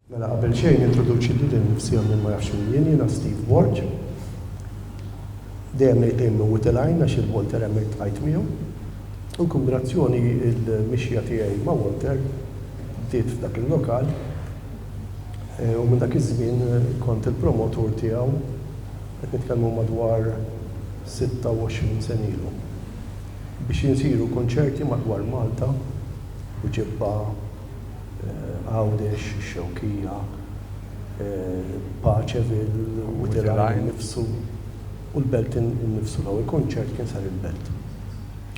Mela qabel xejn introduċi lil nifsi minn ma jafx min jiena Steve Borg. Dejjem ngħid minn Whittleline għax il-Walter hemmhekk tqajt miegħu. U kombinazzjoni l-mixja tiegħi ma' Walter bdiet f'dak il-lokal u minn dak iż-żmien kont il-promotur tiegħu qed nitkellmu madwar 26 sen ilu. Biex jinsiru konċerti madwar Malta u ġibba Għawdex, Xewkija, Paċeville, Whittleline nifsu u l-Belt nifsu law il-konċert kien sar il-Belt.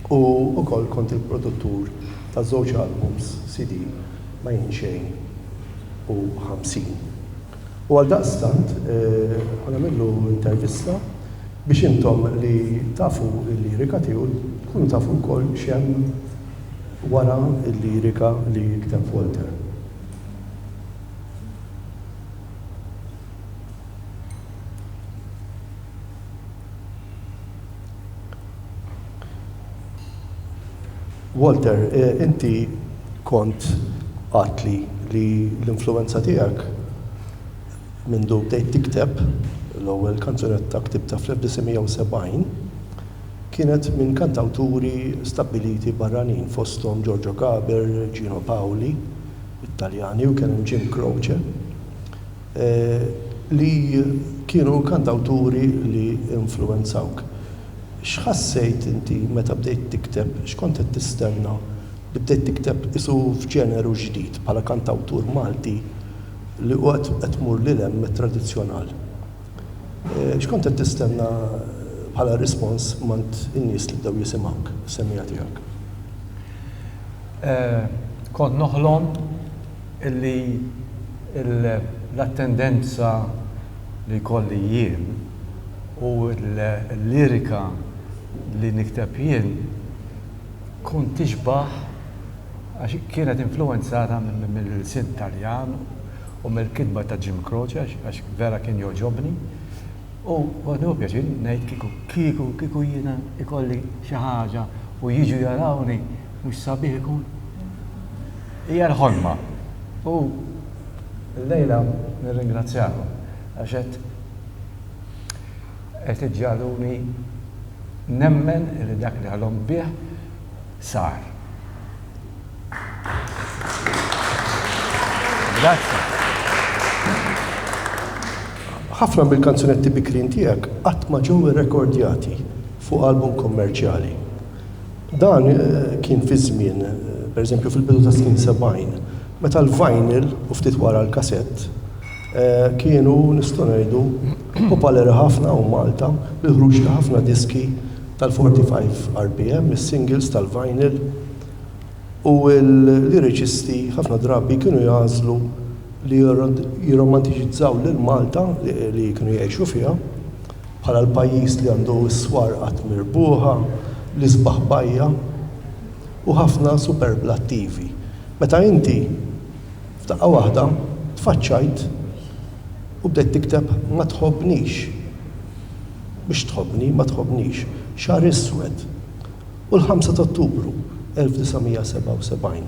U wkoll kont il-produttur ta' żewġ albums CD ma jien xejn u 50. U għal daqstant għamillu intervista biex intom li tafu il-lirika tiegħu tkunu tafu wkoll x'hemm wara il-lirika li jikteb Walter. Walter, inti kont għatli li l-influenza tiegħek minn bdejt tikteb l-ewwel kanzunetta ktibta fl-1970 kienet minn kantawturi stabbiliti barranin fosthom Giorgio Gaber, Gino Paoli, Italjani u kien hemm Jim Croce, li kienu kantawturi li influenzawk. X'ħassejt inti meta bdejt tikteb, x'kont qed tistenna li bdejt tikteb isu f'ġeneru ġdid bħala kantawtur Malti li qed tmur lil hemm mit-tradizzjonal. X'kont qed tistenna bħala rispons mant in-nies li bdew jisimgħuk, is-semmija tiegħek? Kont noħlom illi l-attendenza li kolli jien u l-lirika li nikteb jien kun tixbaħ għax kienet influenzata mill-sin Taljan u mill-kitba ta' Jim Croce għax vera kien joġobni. U għadu pjaċir ngħid kieku jiena ikolli xi ħaġa u jiġu jarawni mhux sabiħ ikun. Hija l-ħolma. U llejla nirringrazzjahom għax qed iġġaluni nemmen li dak li ħalhom bih sar. Grazzi. Ħafna mill-kanzunetti bikrin tiegħek qatt ma ġew irrekordjati fuq album kommerċjali. Dan kien fi żmien, pereżempju fil-bidu ta' snin 70, meta l-vinyl u ftit wara l-kasett kienu nistgħu ngħidu popolari ħafna u Malta bil-ħruġ ta' ħafna diski tal-45 RPM, is-singles tal-vinyl u l-liriċisti ħafna drabi kienu jażlu li jirromantiċizzaw lil Malta li kienu jgħixu fiha bħala l-pajjiż li għandu s-swarqat mirbuħa, l-isbaħ bajja u ħafna superlattivi. Meta inti f'daqqa waħda tfaċċajt u bdejt tikteb ma tħobbnix. Biex tħobbni, ma tħobbnix. Xahar Iswed u l-5 ta' Ottubru 1977.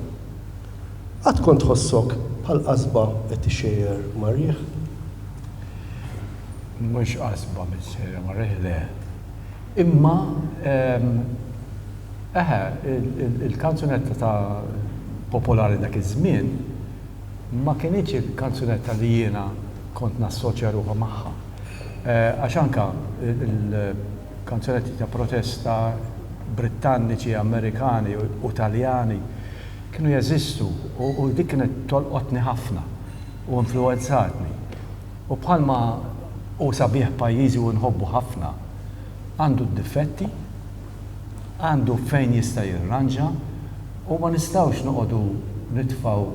Għad kont tħossok bħal-qasba qed ixejjer marrieħ? Mhux qasba mixejjer marrieħ le. Imma il-kanzunetta ta' popolari dak iż-żmien ma kienx il-kanzunetta li jiena kont nassoċja ruħha magħha. Għax anke il-kanzunetti ta' protesta Brittaniċi, Amerikani u Taljani kienu jeżistu u dik kienet tolqotni ħafna u influenzatni. U bħalma u sabiħ pajjiżi u nħobbu ħafna għandu d-difetti, għandu fejn jista' jirranġa u ma nistgħux noqogħdu nitfgħu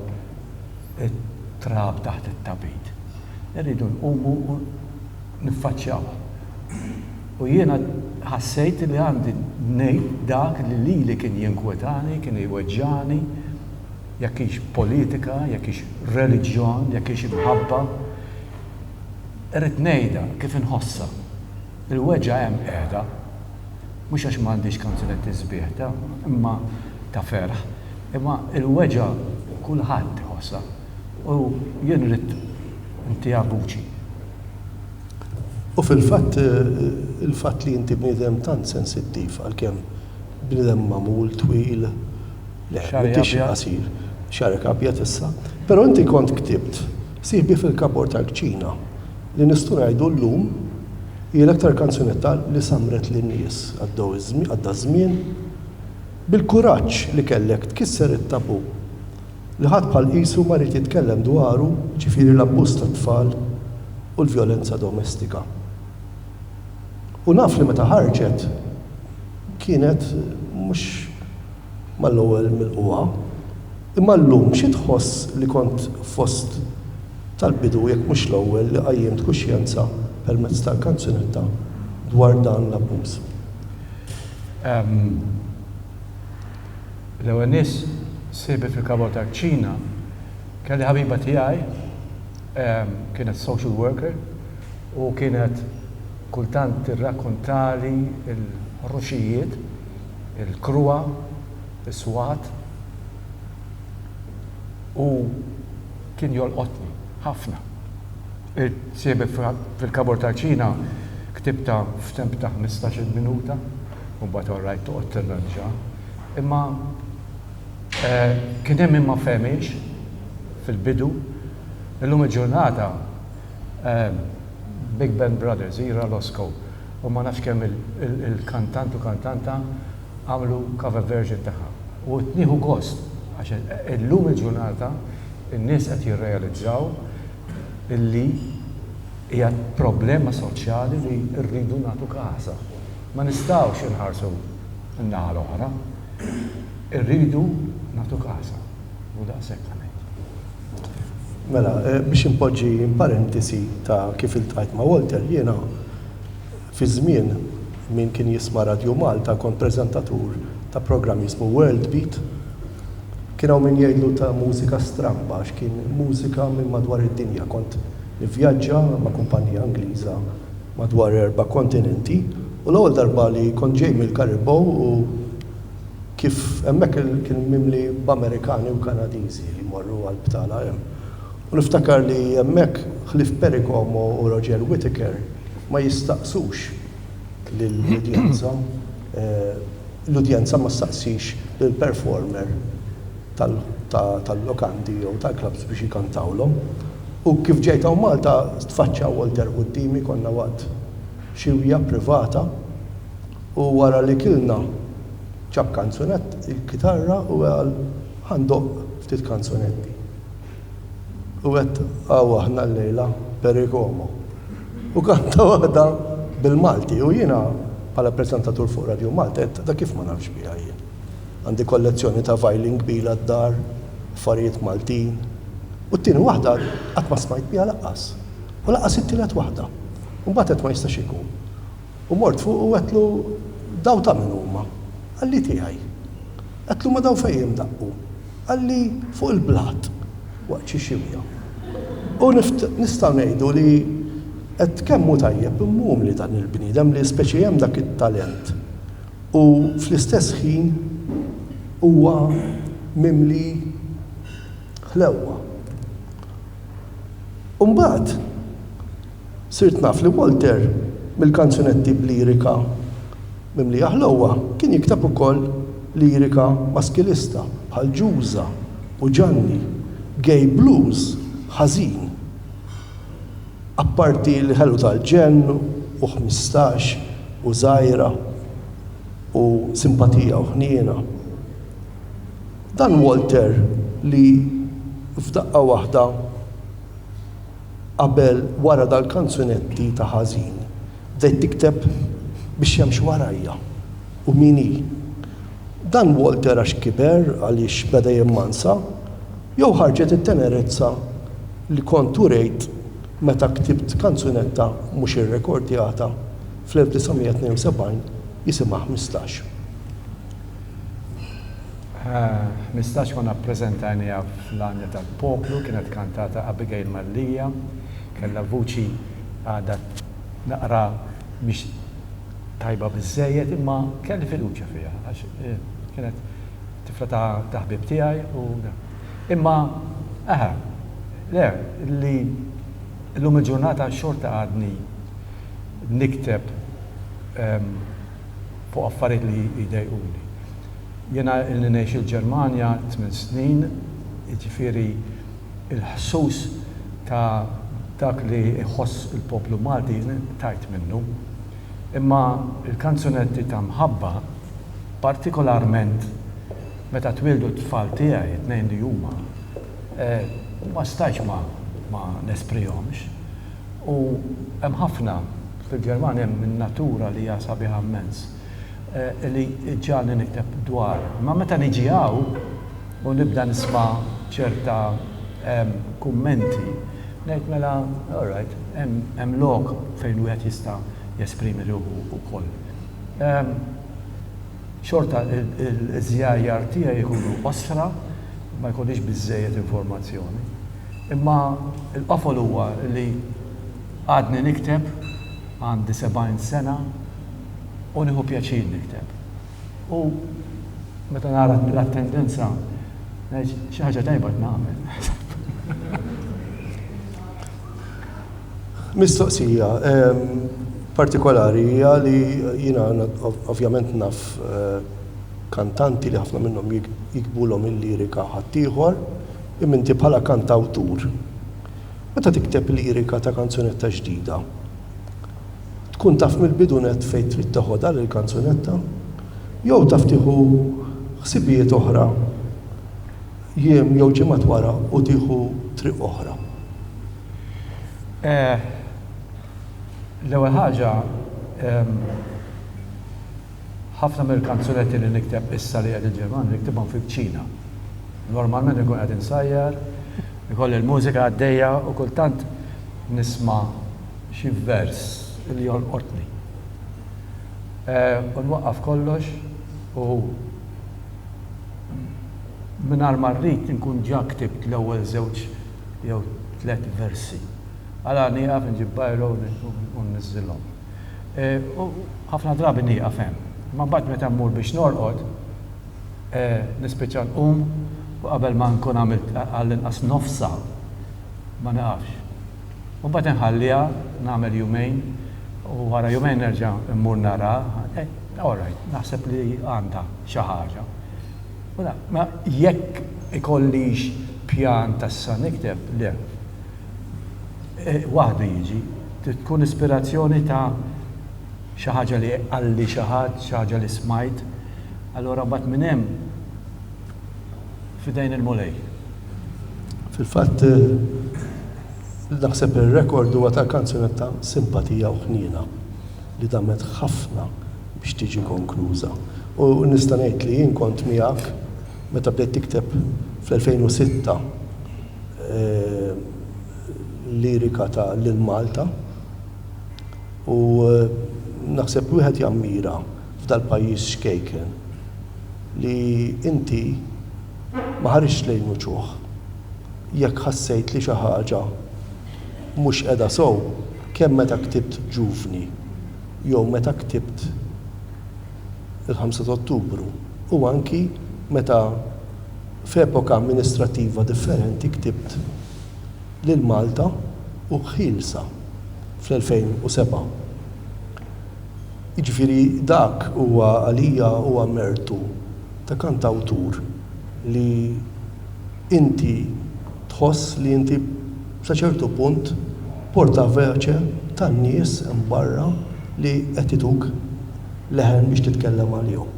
it-trab taħt it-tabid. Irridu nqumu u niffaċċjaw. U jiena ħassejt li għandi ngħid dak li li kien jinkwetani, kien jweġġani, jekk hix politika, jekk hix reliġjon, jekk hix imħabba. Irrid ngħidha kif inħossha. Il-weġġa hemm qiegħda, mhux għax m'għandix kanzunetti sbieħ imma ta' ferħ, imma il-weġġa kulħadd iħossha. u jien rrid inti vuċi. U fil-fatt, il-fatt li inti bniedem tant sensittiv għalkemm bniedem magħmul twil, m'intix qasir, xarek abjad issa. Però inti kont ktibt sieħbi fil-kabor tal-kċina li nistgħu ngħidu llum hija l-aktar kanzunetta li samret lin-nies għadda żmien bil-kuraġġ li kellek tkisser it-tabu li ħadd bħal qisu ma rid jitkellem dwaru, ġifieri l-abbuż tat-tfal u l-vjolenza domestika. U naf li meta ħarġet kienet mhux mal-ewwel mill-qwa, imma llum xi tħoss li kont fost tal-bidu jekk mhux l-ewwel li qajjimt kuxjenza permezz tal-kanzunetta dwar dan l-abbuż. L-ewwel nies sebi fil-kabor tal-kċina kelli ħabiba tiegħi kienet social worker u kienet kultant tirrakkontali il-ħruxijiet, il-krua, is-swat u kien jolqotni ħafna. Sebi fil-kabor tal-kċina ktibta f'temp ta' 15 minuta u mbagħad orrajt toqgħod tirranġa. Imma kien hemm imma femix fil-bidu. Illum il-ġurnata Big Band Brothers, Ira Losko, u ma nafx kemm il-kantant u kantanta għamlu cover version tagħha. U tnieħu gost, għax illum il-ġurnata in-nies qed jirrealizzaw illi hija problema soċjali li rridu nagħtu każa. Ma nistgħux inħarsu n-naħa l-oħra, irridu nagħtu każa. U daqshekk ngħid. Mela, biex impoġġi parentesi ta' kif iltqajt ma' Walter, jiena fi żmien min kien jisma' Radio Malta kont preżentatur ta' programm jismu World Beat. Kien hawn min jgħidlu ta' mużika stramba għax kien mużika minn madwar id-dinja. Kont nivvjaġġa ma' kumpanija Ingliża madwar 4 kontinenti u l-ewwel darba li kont ġej mill-Karibow u kif hemmhekk kien mimli b'Amerikani u Kanadiżi li morru għall-btala hemm. U niftakar li hemmhekk ħlif Pericomo u Roger Whittaker ma jistaqsux lill-udjenza, l-udjenza ma staqsix lill-performer tal-lokandi jew tal-klabs biex jikantawlhom. U kif ġejt hawn Malta tfaċċa Walter qudiemi konna waqt xewja privata u wara li kilna ġab kanzunett il-kitarra u għal ħandoq ftit kanzunetti. U għed aħna l-lejla Pericomo. U kanta waħda bil-Malti. U jiena bħala prezentatur fuq Radio Malta, da kif ma nafx biha jien. Għandi kollezzjoni ta' violin kbira d-dar, affarijiet Maltin. U t-tieni waħda qatt ma smajt biha laqqas. U laqqas it-tielet waħda. U mbagħad qed ma jistax ikun. U mort fuq u għedlu daw ta' min huma. Għalli tiegħi. Għedlu ma daw fejn daqqu. Għalli fuq il-blat. Waqt xi xewja. U nistgħu ngħidu li qed kemm hu tajjeb immum li dan il-bniedem li speċi hemm dak it-talent. U fl-istess ħin huwa mimli ħlewwa. U mbagħad sirt naf li Walter mill-kanzunetti b'lirika mimli ħlewwa kien jiktab ukoll lirika maskilista bħal Ġuża u Ġanni. Gay blues, ħażin. Apparti l-ħelu tal-ġenn u 15 u żgħira u simpatija u ħniena. Dan Walter li f'daqqa waħda qabel wara dal-kanzunetti ta' ħażin bdejt tikteb biex jemx warajja u mini. Dan Walter għax kiber għaliex beda jimmansa jew ħarġet it-tenerezza li kontu rejt meta ktibt kanzunetta mhux irrekordjata fl-1972 jisimha 15. 15 konna ppreżentajniha fl-Anja tal-Poplu, kienet kantata Abigail Mallija, kellha vuċi għadha naqra mhix tajba biżżejjed imma kelli fiduċja fiha għax kienet tifla ta' ħbieb tiegħi u imma Le, li l-lum il-ġurnata xorta għadni nikteb fuq affarijiet li jdejquni. Jena li ngħix il-Ġermanja 8 snin, jiġifieri il-ħsus ta' dak li jħoss il-poplu Malti tajt minnu. Imma il-kanzunetti ta' mħabba, partikolarment meta twildu t-tfal tiegħi tnejn li huma, ma stajx ma nesprihomx. U hemm ħafna fil-Ġermanja hemm min natura li hija sabiħa immens li ġġalni nikteb dwar. Ma meta niġi hawn u nibda nisma' ċerta kummenti, ngħid mela, all right, hemm lok fejn wieħed jista' jesprimi ruħu wkoll. Xorta il-żjajjar tiegħi jkunu osra, ma jkunx biżżejjed informazzjoni. Imma l-qofol huwa li għadni nikteb għandi 70 sena u nieħu pjaċir nikteb. U meta nara l-tendenza ngħid xi ħaġa tajba nagħmel. Mistoqsija partikolari hija li jiena ovvjament naf kantanti li ħafna minnhom jikbulhom il-lirika ħaddieħor imma inti bħala kantawtur. Meta tikteb lirika ta' kanzunetta ġdida, tkun taf mill-bidunet fejn trid toħodha lill-kanzunetta, jew taf tieħu ħsibijiet oħra jiem jew ġimgħat wara u tieħu triq oħra. L-ewwel ħaġa ħafna mill-kanzunetti li nikteb issa li qed il-Ġermanja niktibhom fiċ-Ċina. Normalment ikun qed insajjar, ikolli l-mużika għaddejja u kultant nisma' xi vers li jolqotni. U nwaqqaf kollox u mingħajr ma rrid inkun ġa ktibt l-ewwel żewġ jew 3 versi. Għala nieqaf nġib bajro u nniżżilhom. U ħafna drabi nieqaf hemm. Ma mbagħad meta mmur biex norqod, nispiċċa nqum u qabel ma nkun għamilt għall-inqas nofsa ma nieqafx. U mbagħad inħalliha nagħmel jumejn u wara jumejn nerġa' mmur nara, all right, naħseb li għandha xi ħaġa. Ma jekk ikollix pjan tassa nikteb, le. Waħdu jiġi, tkun ispirazzjoni ta' xi ħaġa li għalli xi ħaġa li smajt, allura mbagħad minn hemm f'idejn il-mulej. Fil-fatt naħseb ir-rekord huwa ta' kanzunetta simpatija u ħniena li damet ħafna biex tiġi konkluża. U nista' ngħid li jien kont miegħek meta bdejt tikteb fl-2006 lirika ta' lil Malta u naħseb wieħed jammira f'dal pajjiż xkejken li inti ma ħarix lejn wuċuħ. Jekk ħassejt li xi ħaġa mhux qiegħda sew kemm meta ktibt Ġuvni jew meta ktibt il-5 Ottubru u anki meta f'epoka amministrattiva differenti ktibt lil Malta u ħilsa fl-2007. Jiġifieri dak huwa għalija huwa mertu ta' kantawtur li inti tħoss li inti sa ċertu punt porta veċe tan-nies hemm barra li qed ituk leħen biex titkellem għalihom.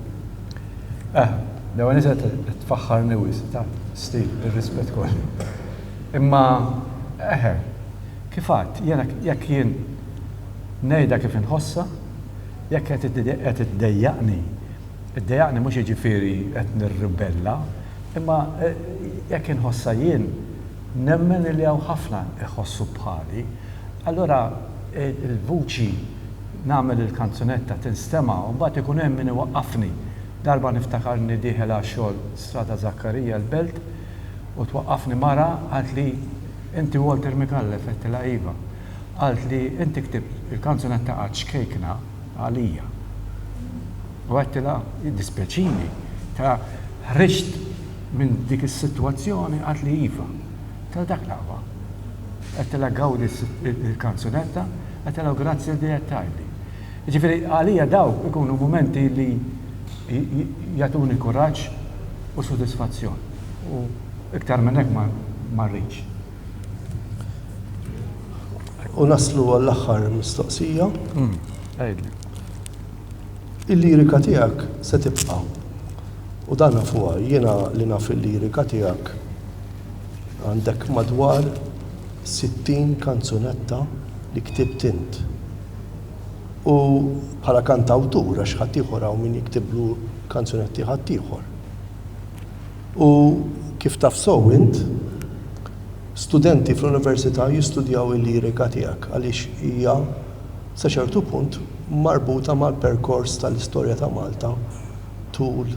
L-ewwel nies qed tfaħħarni wisq ta' Steve, ir-rispett kollu. Imma kifat, jekk jien ngħidha kif inħossa, jekk qed iddejjaqni mhux jiġifieri qed nirribella, imma jekk inħossa jien nemmen li hawn ħafna iħossu bħali, allura il-vuċi nagħmel il-kanzunetta tinstema' u mbagħad ikun hemm min iwaqqafni. Darba niftakarni dieħel għax-xogħol Strada Zakkarija l-Belt u twaqqafni mara qalt li inti Walter Mikallef qedtilha iva. Qalt li inti ktibt il-kanzunetta għad xkejkna għalija. U għedtilha jiddispjaċini ta' ħriġt minn dik is-sitwazzjoni qalt li iva. Ta' dak laqwa. għettela għawdi il-kanzunetta, għettela grazzi li għettajli. Ġifiri, għalija daw ikunu momenti li jatuni kuraġġ u soddisfazzjon. U iktar minnek ma rriċ. U naslu għall-axħar mistoqsija. Għajdli. Il-lirika tijak se tibqa. U dan nafuha, jiena li naf il-lirika tijak għandek madwar 60 kanzunetta li ktibt int. U bħala kantawtur għax ħaddieħor hawn min jiktiblu kanzunetti ħaddieħor. U kif taf sew int, studenti fl-università jistudjaw il-lirika tiegħek għaliex hija sa ċertu punt marbuta mal-perkors tal-istorja ta' Malta tul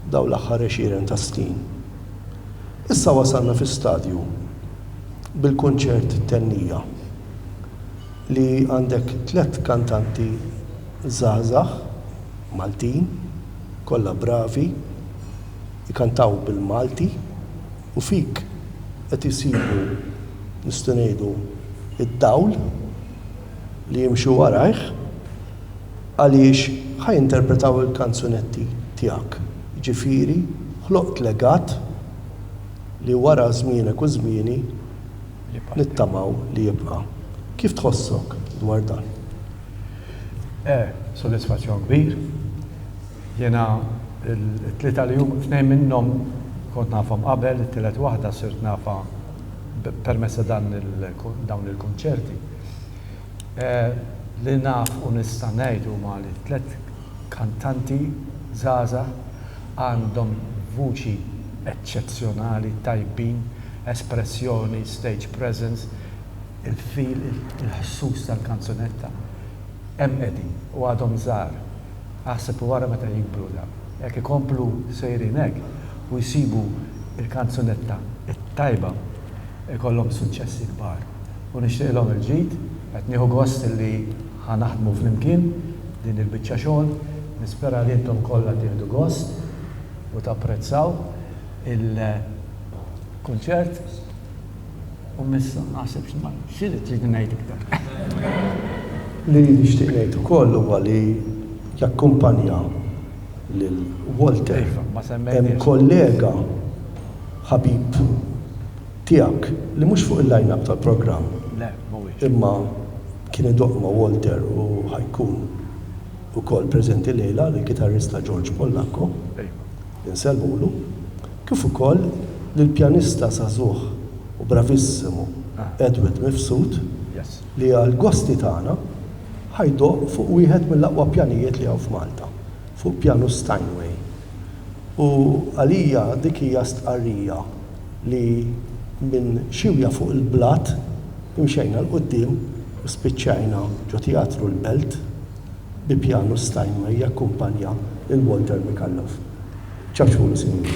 dawn l-aħħar 20 ta' snin. Issa wasalna fi stadju bil-kunċert tennija li għandek 3 kantanti żgħażagħ Maltin, kollha bravi, ikantaw bil-Malti u fik qed isibu nistgħu ngħidu id-dawl li jimxu warajh għaliex ħajinterpretaw il-kanzunetti tiegħek. Ġifieri ħloqt legat li wara żmienek u żmieni nittamaw li jibqa'. Kif tħossok dwar dan? Soddisfazzjon kbir. Jena il-tlita li jum, 2 minnhom kont nafhom qabel, it-tielet waħda sirt nafa permessa dawn il-konċerti. Li naf u nista' ngħid huma li 3 kantanti żgħażagħ għandhom vuċi eċċezzjonali, tajbin, espressjoni, stage presence, il-feel, il-ħsuss tal-kanzunetta. Hemm qegħdin u għadhom żgħar. Aħseb wara meta jikbru da. Jekk ikomplu sejrin hekk u jsibu il-kanzunetta it-tajba ikollhom suċċessi kbar. U nixtieqlhom il-ġid, qed nieħu gost li ħanaħdmu flimkien din il-biċċa xogħol, nispera li intom kollha tieħdu gost u tapprezzaw il-kunċert u missa naħseb x'inhi trid ngħid iktar. Li nixtieq ngħid ukoll huwa li jakkumpanja lil Walter hemm kollega ħabib tiegħek li mhux fuq il-line-up tal-programm. Le, mhuwiex. Imma kien idoq ma' Walter u ħajkun ukoll preżenti lejla li kitarrista George Pollacco. Inselmulu. Kif ukoll lill-pjanista sażuħ u bravissimu Edward Mifsud li għal-gosti tagħna ħajdoq fuq wieħed mill-aqwa pjanijiet li hawn f'Malta, fuq pjanu Steinway. U għalija dik hija stqarrija li minn xiwja fuq il-blat imxejna l-qudiem u spiċċajna ġo Teatru l-Belt bi pjanu Steinway jakkumpanja lil Walter Mikallov. ċabxulu sinjuri.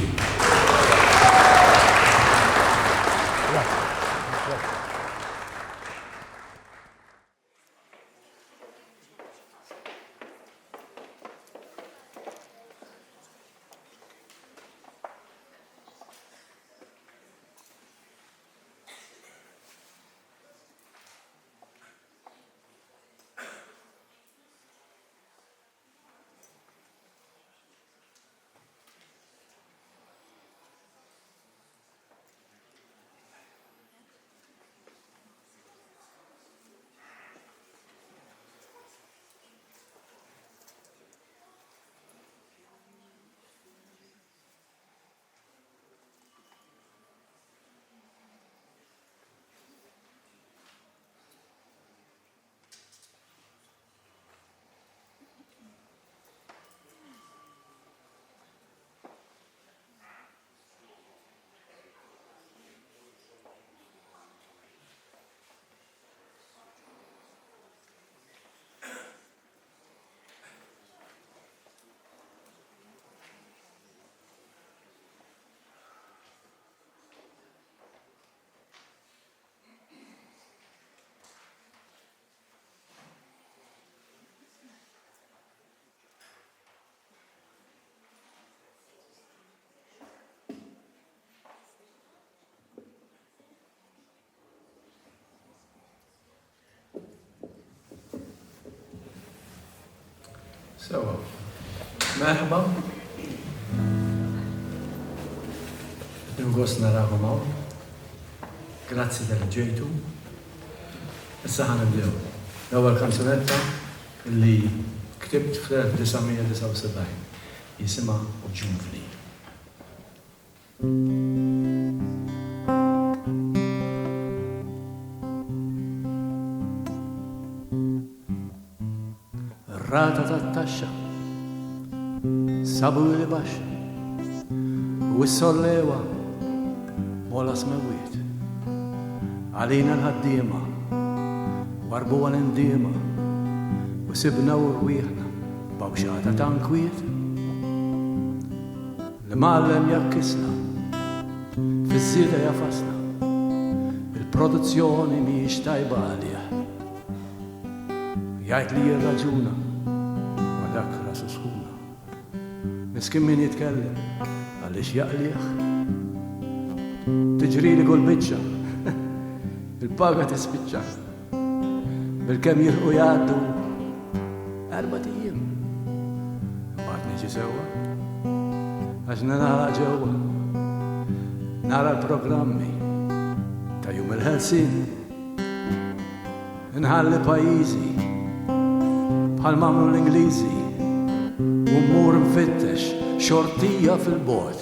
Sewa. Merħba. Ningos narakom hawn. Grazzi tal-ġejtu. Issa ħanibdew. L-ewwel kanzunetta li ktibt fl-1979 jisimha Ġuvni. Rata tat-taxxa sabu li baxxa u s-sollewa mola smewiet għalina l-ħaddiema warbu għal-indiema u sibna u rwieħna bawxata tankwiet li mallem jakkisna fiż-żieda jafasna il-produzzjoni mhijiex tajba għalija jgħid li jirraġuna ma dak rasu sħuna miskin min jitkellem għaliex jaqliħ tiġri li kull biċċa il-paga tispiċċa bil-kemm jilħu jgħaddu 4 ijiem mbagħad niġi sewwa għax nara ġewwa nara l-programmi ta' jum il-ħelsin inħalli pajjiżi bħal mamlu l-Ingliżi u mmur mfittex xortija fil-bord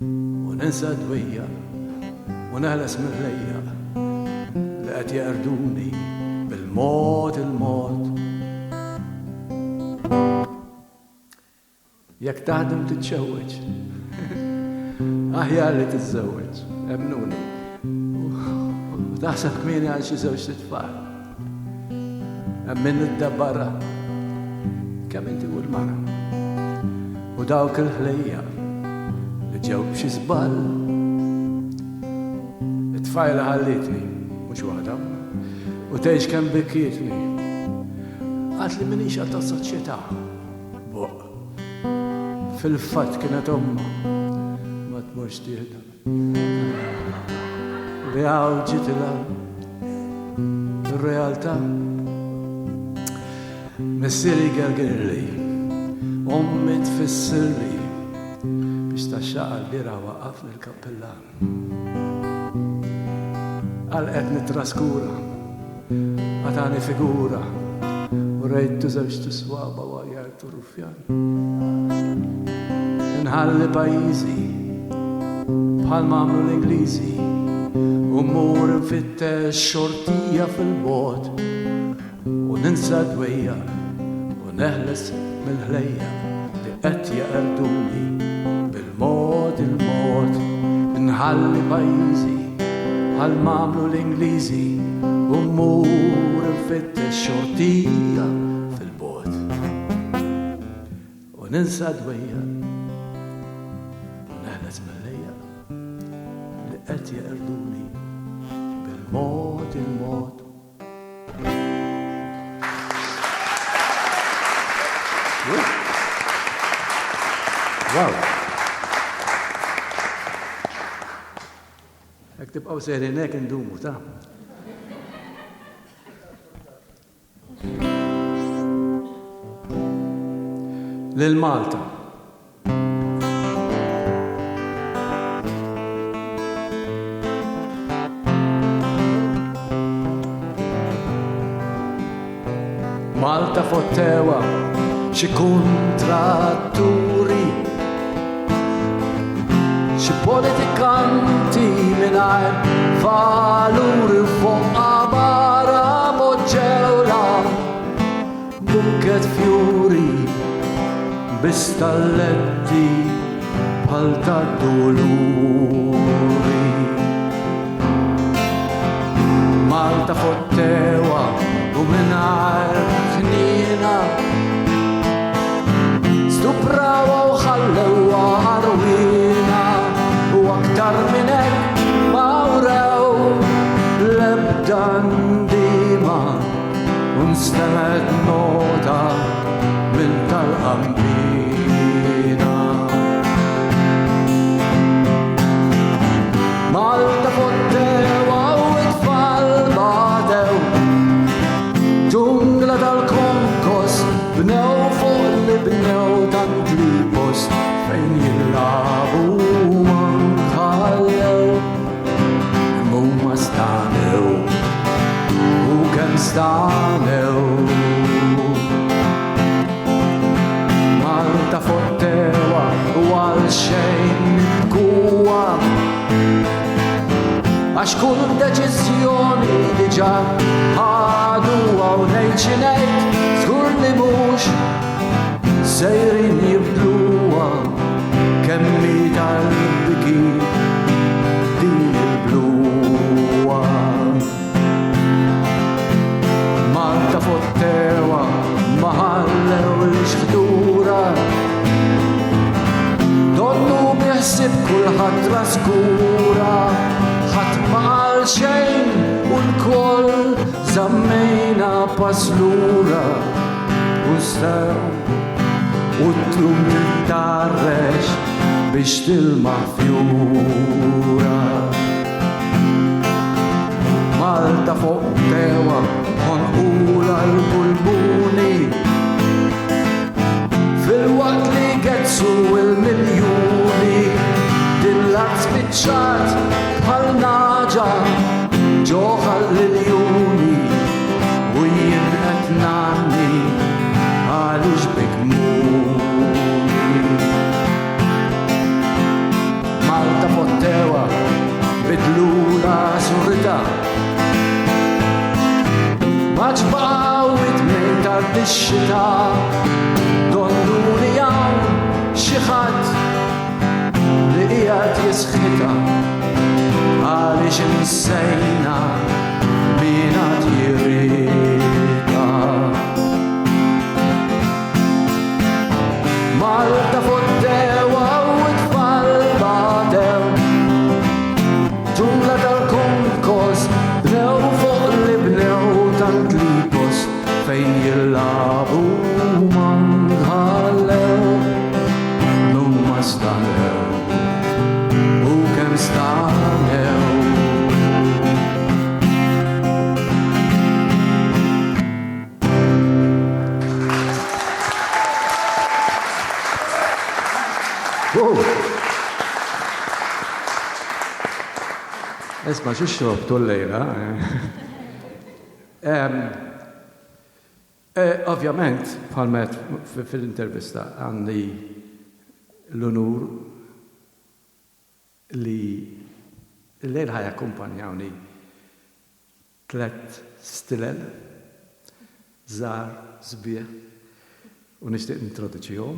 u ninsa dwejja u neħles mill-ħlejja li qed jaqrduni bil-mod il-mod. Jekk taħdem titxewweġ aħjar li tiżżewweġ, emnuni u taħseb kmieni għal xi żewġ titfal. Min id-dabbara kemm inti u l-mara u dawk il-ħlejja li ġew b'xi żball it-tfajla ħallitni mhux waħda u tgħix kemm bikkietni għad li minix għal tas-soċjetà buq fil-fatt kienet omma ma tmurx tieħda li hawn ġitilha ir-realtà Missiri gergirli, ommi tfissirli biex taxxaqa l-bira waqaf l-kappellan. Għal-qed nitraskura, għatani figura, u rejtu żewġtu swaba u għajartu rufjan. Nħalli pajizi, bħal mamlu l-Ingliżi, u mmur nfittex xortija fil-bot, u ninsa dwejja u neħles mill-ħlejja li qed jaqrduni bil-mod il-mod nħalli pajjiżi bħal mamlu l-Ingliżi u mmur nfittex xortija fil-bot u ninsa dwejja u neħles mill-ħlejja li qed jaqrduni bil-mod il-mod. Wow! Jek tibqaw serin hekk indumu, ta' lil Malta. Malta fottewa xi kontratturi xi politikanti mingħajr valuri fuq bara moġġewla bukket fjuri bistalletti bħal ta' doluri. Malta fottewa u mingħajr ħniena stuprawa u ħallewa arwina u aktar minn hekk ma wrew l-ebda ndima u nstemet nota minn tal-qambina. Malta fottewa u it-tfal badew ġungla tal-konkos bnew xejn kuwa għax kull deċiżjoni diġà ħadu hawnhekk xi ngħid żgur li mhux sejrin jibdluha kemmi tal-biki din il-bluwa Malta fottewa ma ħallew l-xħdura donnu biħsib kulħadd traskura ħadd ma qal xejn u l-koll żammejna paslura u sew u t-trum tarrex biex tilma' fjura Malta fuq tewa ħonqula l-bulbuni fil-waqt li getzu il-miljuni din-lat spiċċat bħal naġa ġoħa l-iljuni u jien qed nanni għaliex bikmuni Malta fottewa bidlula surrita maġbaw id-mejn tad-dixxita donnu li hawn xi ħadd li qiegħed jisħita għaliex insejna bina jirrita Malta fottewa u t-tfal badew ġungla tal-konkos bnew fuq li bnew tal-klipos fejn jillabu manħallew numma stanew u kem stanew Isma' xi xrobtu l-lejla. Ovvjament, bħalmet fil-intervista għandi l-onur li l-lejla ħajakkumpanjawni 3 stilel żgħar sbieħ u nixtieq nintroduċihom.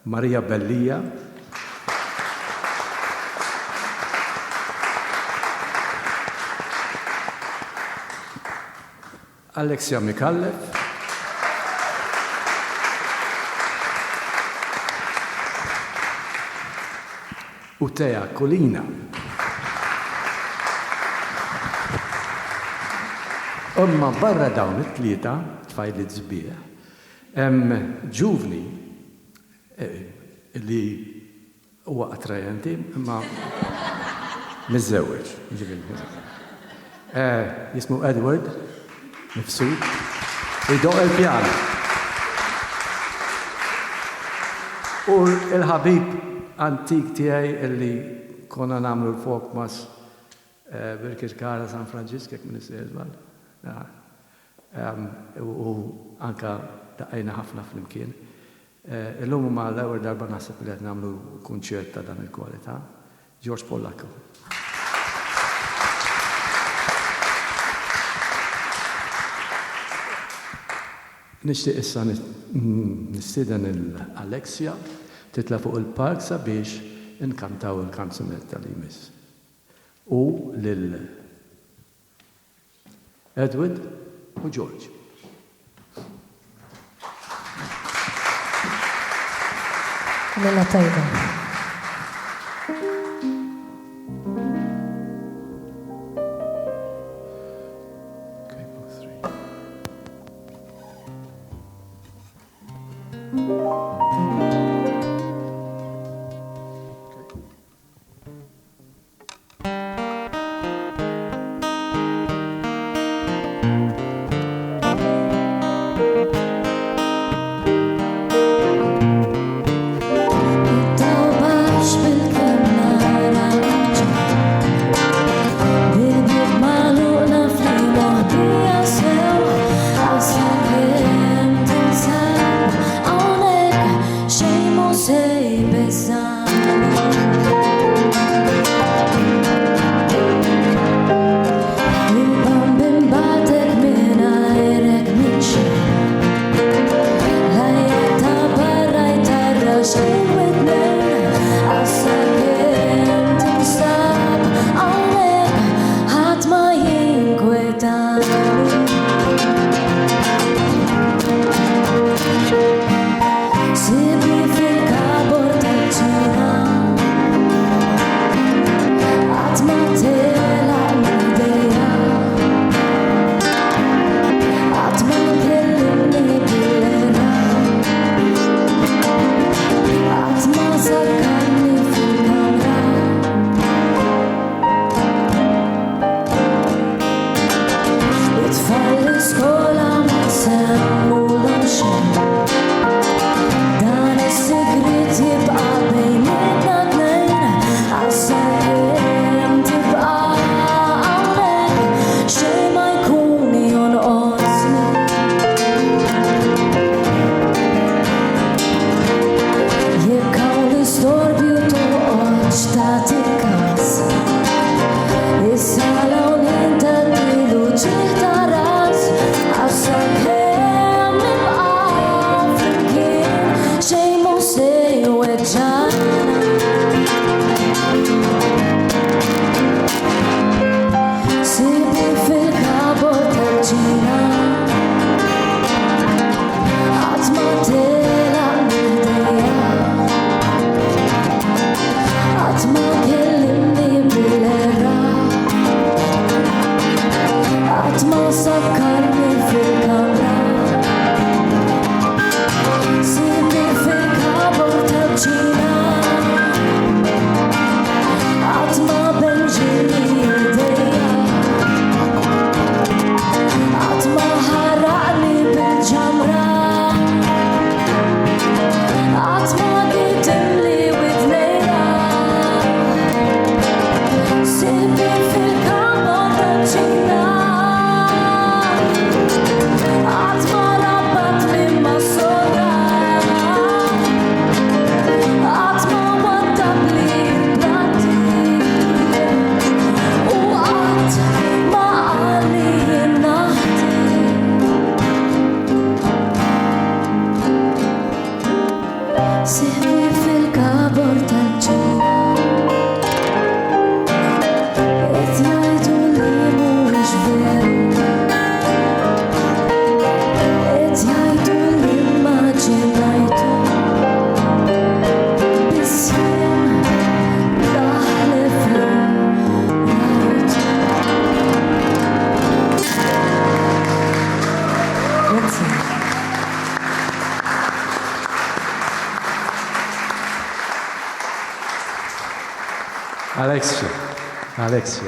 Marija Bellija, Alexia Mikallef, u Tea Kolina. Imma barra dawn it-tlieta tfajlit sbieħ hemm ġuvni li huwa attrajenti imma miżżewweġ. Jismu Edward Mifsud idoq il-pjan. U l-ħabib antik tiegħi illi konna nagħmlu l-Folkmas bil-Kirkara San Franġisk jekk min isejżbal. U anka daqajna ħafna flimkien. Illum huma l-ewwel darba naħseb li qed nagħmlu kunċert ta' dan il-kwalità. George Pollak. Nixtieq issa nistieden il-Alexia titla' fuq il-park sabiex inkantaw il-kanzunetta li jmiss. U lil Edward u George. Lilla tajba. Don't say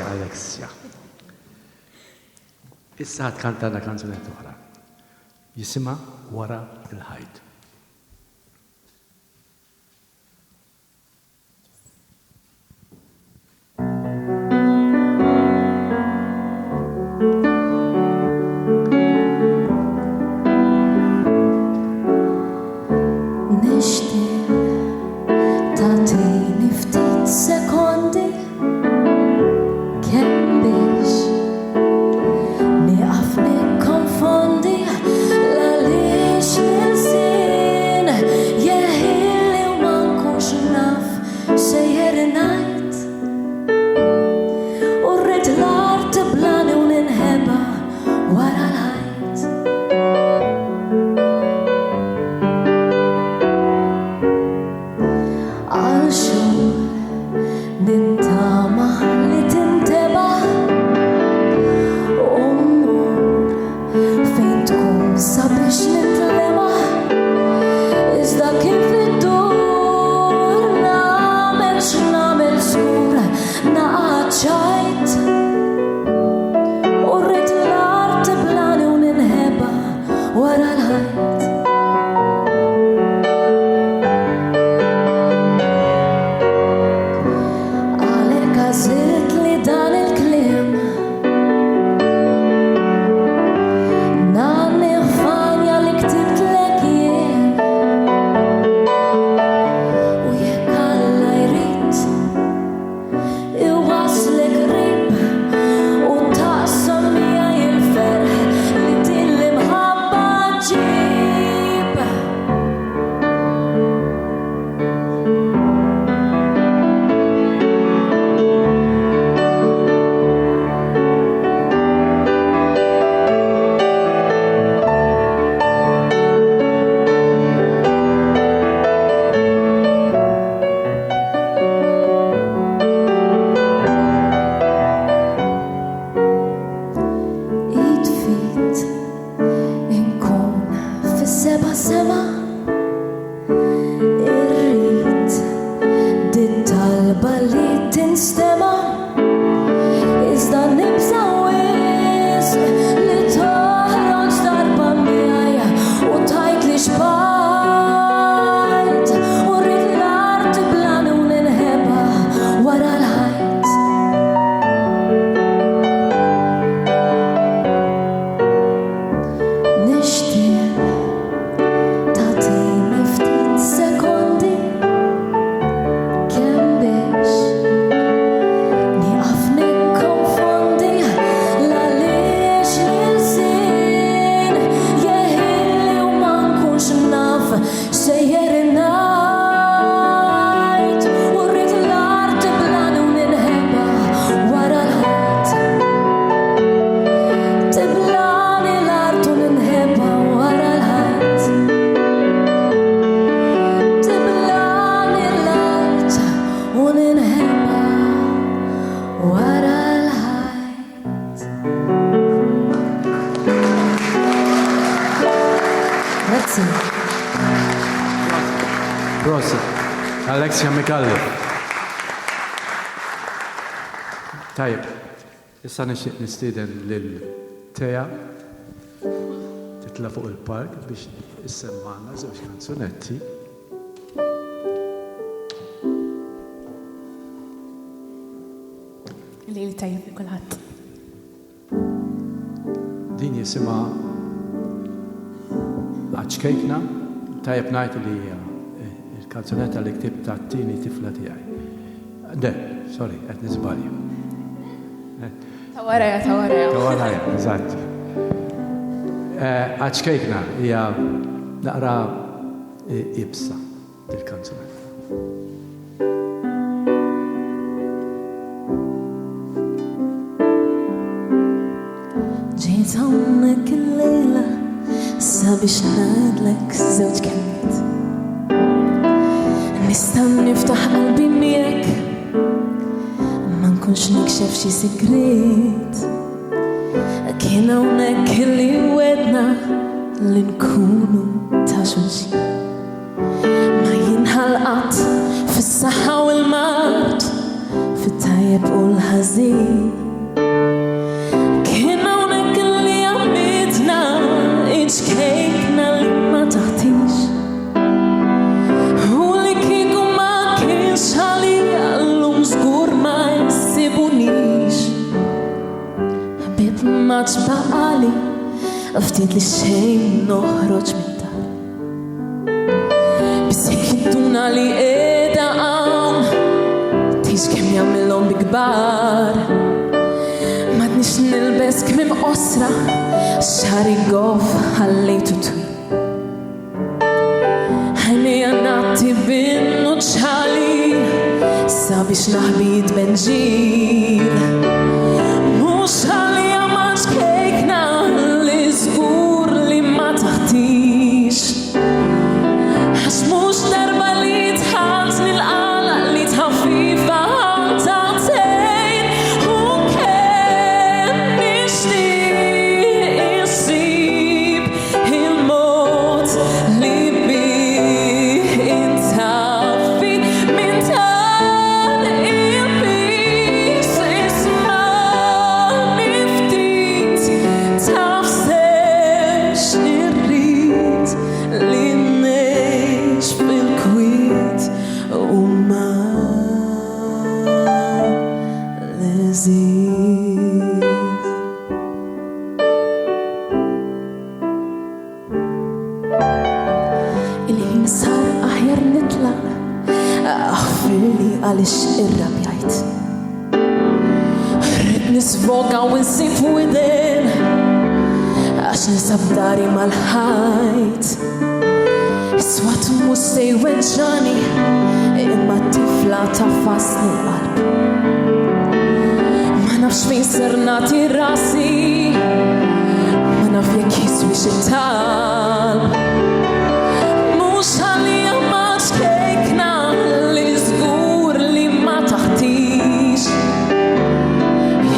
Alexia. Issa tkantana kanzunet oħra. Jisima Wara il-ħajt. Konfondi la lix nil-si Alexia Mikallef. Tajib, issa nixtieq nistieden lil Teja titla' fuq il-park biex issemmanna żewġ kanzunetti. Lili tajjeb kulħadd. Din jisimha Għaċkejkna, tajjeb ngħid li hija il-kanzunetta li ktibt tat-tieni tifla tiegħi. Sorry, qed niżbalja. Ta' waraja. Tawarajja, eżatt. Għaċkejkna hija naqra ibsa il-kanzunetta. Ġejt hawnhekk il-lejla sabiex ngħidlek żewġ kelmiet. Nista' niftaħ qalbi miegħek ma nkunx nikxef xi sigriet. Kien hawnhekk li wedna li nkunu ta' xulxin. Ma jinħalqat fis-saħħa u l-mard, fit-tajjeb u l-ħażin. Kejkna li ma taħtix u li kieku ma kienx għalija l-lum żgur ma jsibunix. Ħbieb ma ġbaqali ftit li xejn noħroġ mid-dar. Biss jekk jintuna li qiegħda hawn tix kemm jagħmilhom bi kbar. M'għadniex nilbes kmiem qosra xari gof ħallejtu twil. Ħajnejja nagħti binnu ċħali sabiex naħbid benġil. Mhux ħallija ma ġkejkna li żgur li ma taħtix. Għax mhux darba li tħallsni l-qala li tħaffifa ħaltantejn u kemm nixtieq għalix irrabjajt. Rrid nisfoga u nsib widin għax nisab dari mal-ħajt. Iswat mhux se jweġġani imma tifla taffasni l-qalb. Ma nafx fejn ser nagħti rasi, ma naf jekk jiswi xi talb. Mhux għalija ma ġkejkna li żgur li ma taħtix.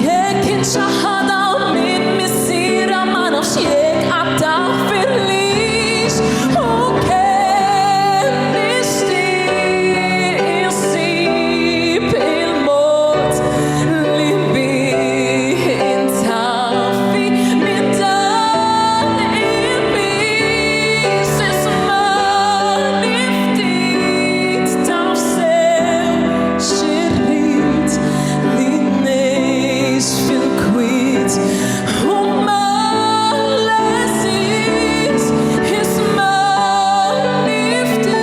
Jekk kien xi ħaġa minn missiera ma nafx jekk qatt taħfirlix. U kemm nixtieq insib il-mod li bih intaffi minn dan il-bis. Isma'ni ftit taf sew xi rrid li ngħix fil-kwiet u ma l-għażiż. Isma'ni ftit.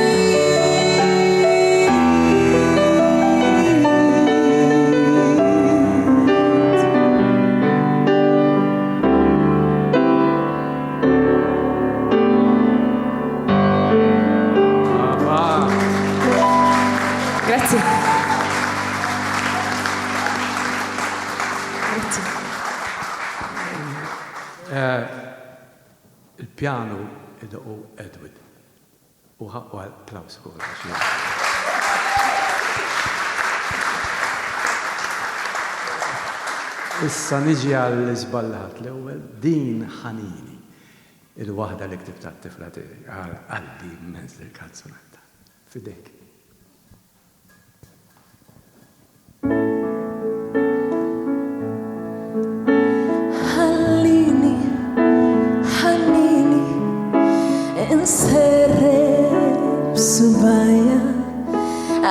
Grazie. Grazie. Il-pjanu id-daqu Edward. U ħaqqu għal-applaus kol. Issa niġi għall-izballat l-ewwel din ħanini. Il-waħda li ktibta t-tifla tiegħi għalli immens il-kanzunetta. Fidejk.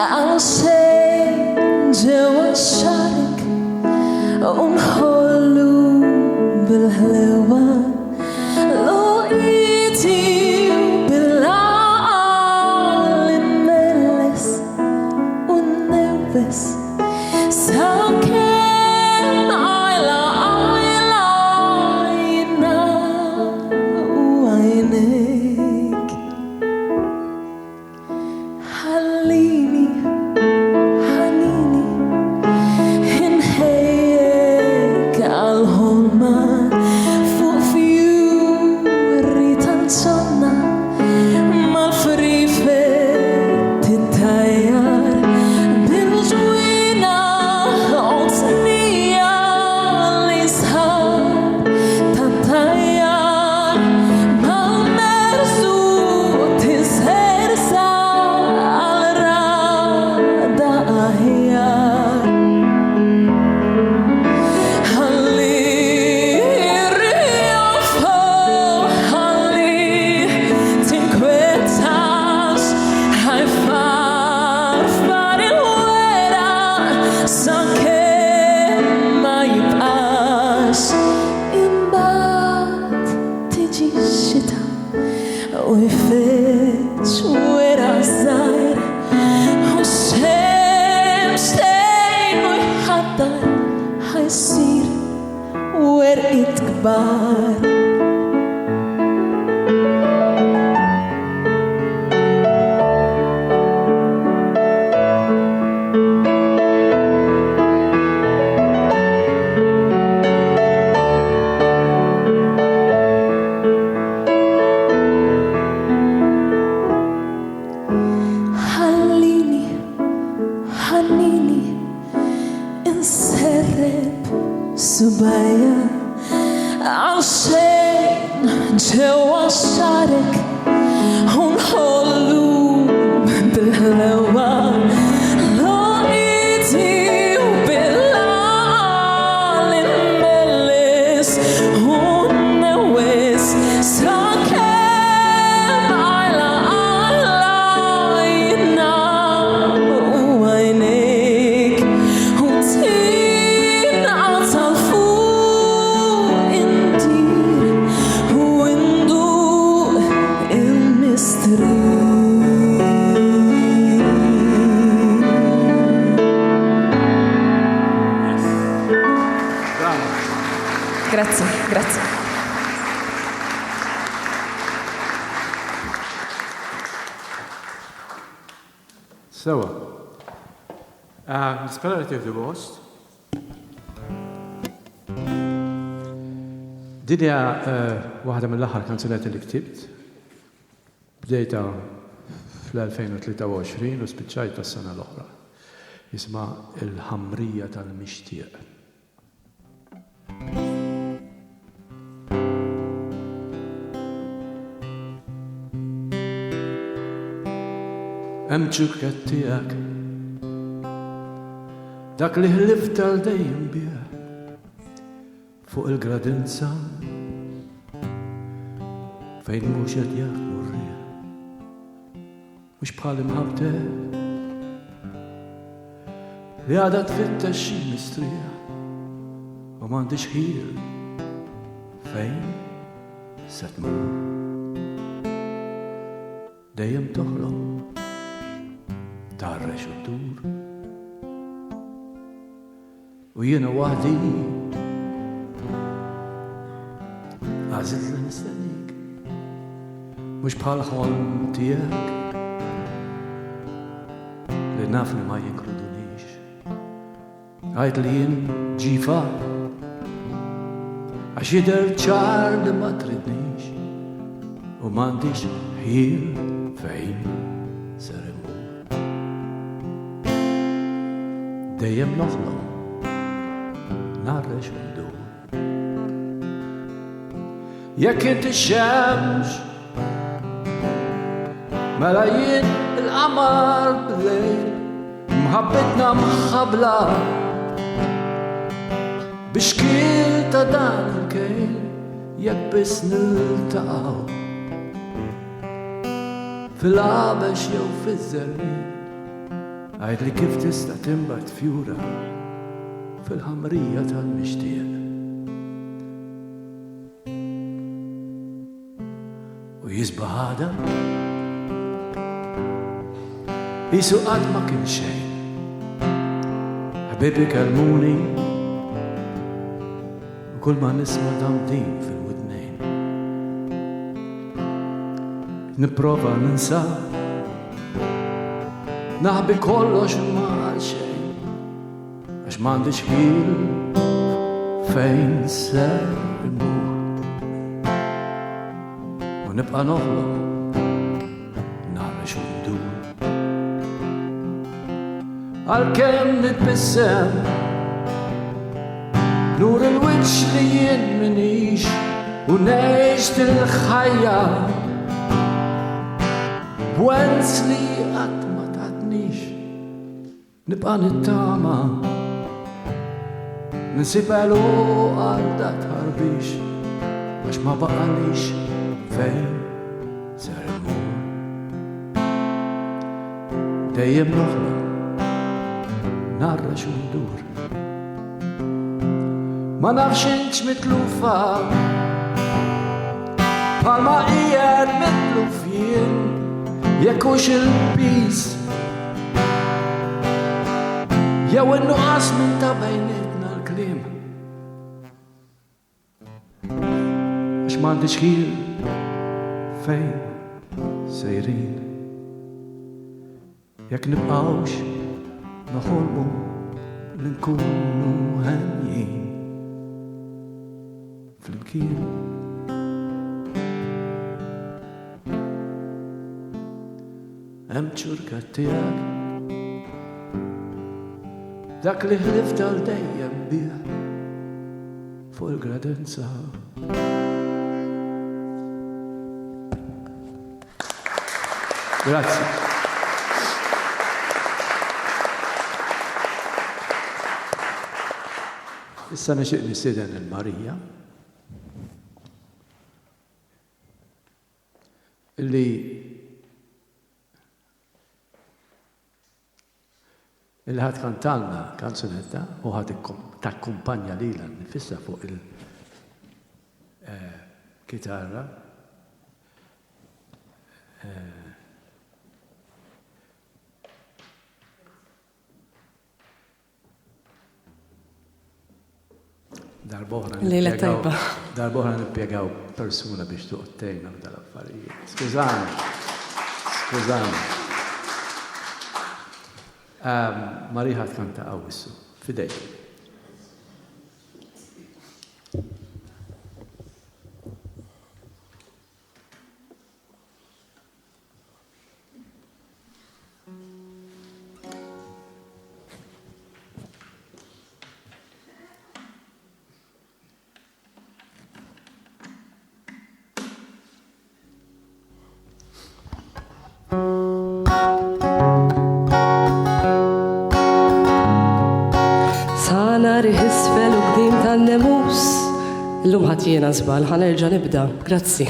عشان جوا الشارك ونحلو بالهلوة لقيتي بالعقل نملس وننبس ساكن على عينا وعينيك حليني حنيني هنهيك عالهولمان فوق فيوري تنشنا ما الفريفة تتغير بالجوينة عطنية ليسهر تتغير ما المرزوق تسهر سال رادا أهيار هاللي ريافة هاللي تنكويتاش هاي فارفاري الورا ساكن ما يبقاش إنبات تجي الشتا ويفتش ورا الزاير والشمس تين ويحضر حيصير ورقة كبار حليني حنيني انسرب سبايا عشان جوا الشارك ونحلو بالهلوة لقيتي وبالعقل نملس وننوس ساكن على عينا وعينيك وتين عطفوق ندير وندوق المستري Grazie, grazie. سوا Inspirative Divorce dinja waħda mill-aħħar kanzunet li ktibt bdejta fl-2023 u spiċċajta s-sena l-oħra jisma' Il-ħamrija tal-mixtieq. Hemm ċukket tiegħek dak li ħlift tal-dejjem bih fuq il-gradinza fejn mhux qed jaħdmu r-riħ mhux bħal imħabtek li għadha tfittex xi mistrieħ u m'għandix ħiel fejn se tmur dejjem toħloq tarrex u tur u jiena waħdi għażilt li nistennik mhux bħal ħolm tiegħek li naf li ma jinkludunix għajt li jien ġifa għax jidher ċar li ma tridnix u m'għandix ħiel fejn ser imur dejjem noħloq narrex u ndur jekk inti xemx mela jien il-qamar bil-lejl mħabbetna mħabla biex kiel ta' dan il-kejl jekk biss niltaqgħu fil-għabex jew fiż-żerrieb għajd li kif tista' timbagħad fjura fil-ħamrija tal-mixtieq. U jisbaħ għada jisu qatt ma kien xejn. Ħbibi kalmuni u kull ma nisma' damdin fil-widnejn. Nipprova ninsa naħbi kollox ma għal xejn għax m'għandix ħil fejn ser imur u nibqa' noħloq nagħmel ndur għalkemm nitbissem nur il-wiċċ li jien minix u ngħix il-ħajja b'wenz li qatt ma tatnix nibqa' nittama nisibelu għal dak ħarbix għax ma baqalix fejn ser imur dejjem noħloq narra xu ndur ma nafx inx mitlufa bħalma qiegħed mitluf jien jekk hux il-peace jew innuqas minn ta' bejnietna l-kliem għax m'għandix ħil fejn sejrin jekk nibqgħux naħolmu li nkunu ħenjin fl-imkien. Hemm ċurka tiegħek dak li ħlift għal dejjem bih fuq il-gradenza. Grazie. Issa nixtieq nistieden il-Marija illi ħad kantalna kanzunetta u ħad takkumpanja lilha nifissa fuq il-kitarra. Darbohra nippjegaw persuna biex tuqtejna dal-affarijiet. Skużani. Marija tkanta għawissu, fidej. L-lum ħat jiena zbal, ħanerġa nibda. Grazzi.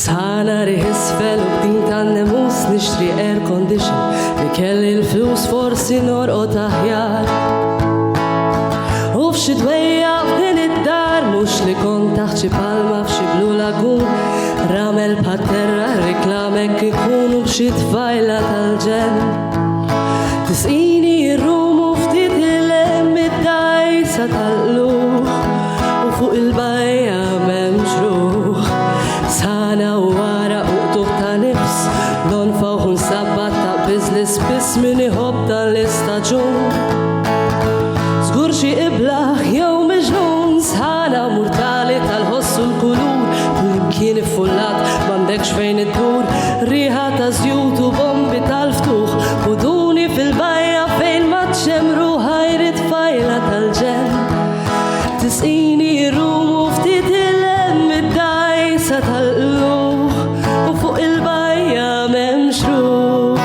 Sana riħisfel u bdin tan-nemus nixtri air condition li kelli l-flus forsi norqod aħjar. U f'xi dwejja f'din id-dar mhux li kont taħt xi palma f'xi blu lagun ramel bħat-terra riklamek ikunu b'xi tfajla tal-ġen. Tisqini r-rum u ftit il-lem id-dajsa tal-luħ u fuq il-bajja m'hemmx ruħ. Sana u wara uqtuħ ta' nifs lonfa u nsabbat ta' biznis biss min iħobb tal-istaġun. Żgur xi qiblaħ jew miġnun sħana murtali tal-ħoss u l-kulur kull imkien iffullat m'għandekx fejn iddur riħa ta' żjut u bombi tal-ftuħ u duni fil-bajja fejn ma txemru ħajrit fajla tal-ġen. Tisqini r-rum u ftit il-lem id-dajsa tal-luħ u fuq il-bajja m'hemmx ruħ.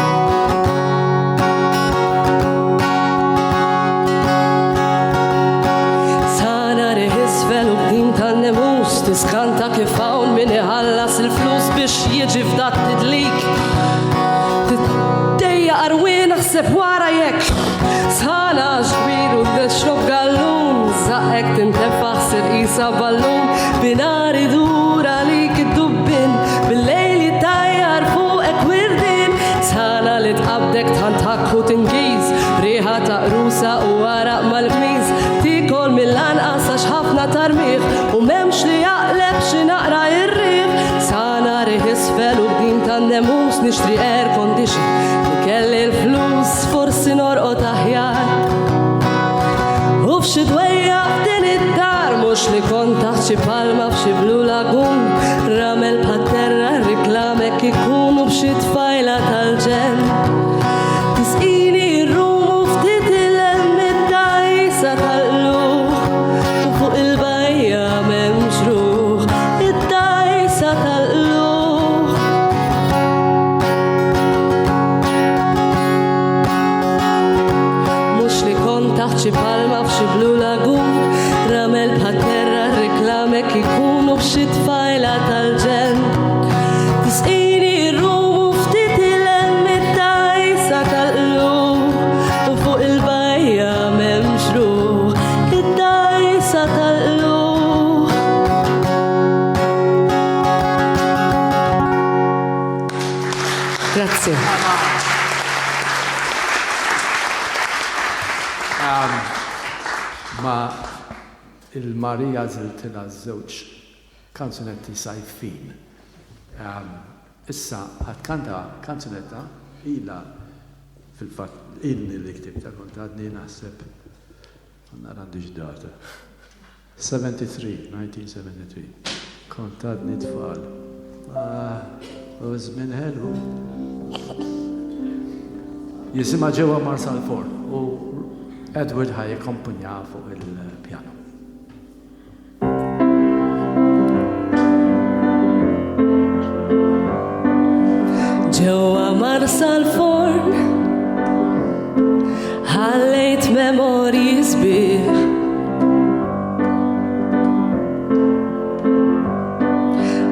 Sana riħisfel u bdin tan-nemus tiskanta kif hawn min iħallas il-flus biex jieġi f'dat tidlik. Tiddejja arwin naħseb wara jekk. Sħana ġbiru d-xob gallum, zaqek tintefaħ sir isa ballum. Binari dura li kid-dubbin, bil-lejli tajjar fuqek wirdin. Sħana li tqabdek tħantak u tingiz, riħa ta' rusa u waraq mal-kmiz. Tikol mill-anqas għax ħafna tarmiħ, u memx li jaqleb xi naqra irriħ. Sħana riħis fel u b'din tan-nemus nixtri air condition. Li kelli l-flus forsi norqod aħjar. U f'xi dwejja f'din id-dar mhux li kont taħt xi palma f'xi Blue Lagoon. Ramel bħat-terra riklamek ikun u b'xi tfajla tal-ġen. Tisqini r-rum u ftit il-hemm id-dajsa tal-luħ, u fuq il-bajja m'hemmx ruħ, id-dajsa tal-luħ. Mhux li kont taħt xi palma f'xi Blue Lagoon, ramel bħat-terra riklamek ikun u b'xi tfajla tal-ġen. Tisqini r-rum u ftit il-hemm id-dajsa tal-luħ, u fuq il-bajja m'hemmx ruħ, id-dajsa tal-luħ. Grazie. Ma il-Marija ziltila żewġ kanzunetti sajfin. Issa ħatkanta kanzunetta ila fil-fatt inni li ktibta kont għadni naħseb għanna għandi ġdata. 1973. Kont għadni tfal. U żmien ħelu. Jisima ġewwa Marshall Ford u Edward ħaj kompunja fuq il-pjano. Ġewwa Marshall Ford ħallejt memorji sbieħ.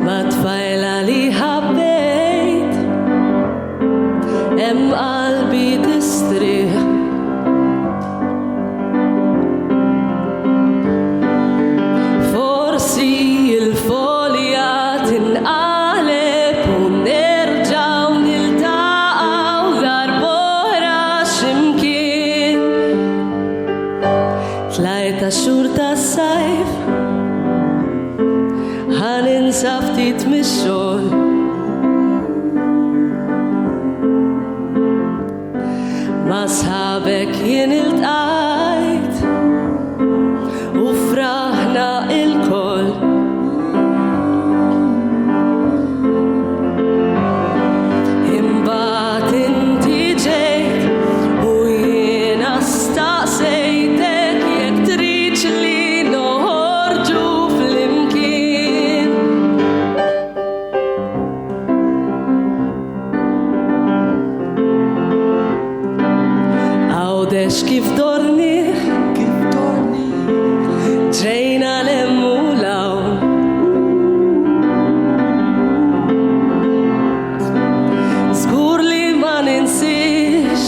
Ma tfajla li ħabbejt hemm qalbi tistrieħ. Forsi il-folja tinqaleb u nerġgħu niltaqgħu darb'oħra x'imkien. Tlajta xhur tas-sajf ħaninsa ftit mix-xogħol. Ma' sħabek jien iltqajt u fraħna il-koll. Imbagħad inti ġejt u jiena staqsejtek jekk tridx li noħorġu flimkien. Għawdex kif dorni, ġejna lemmu lawn. Żgur li ma ninsiex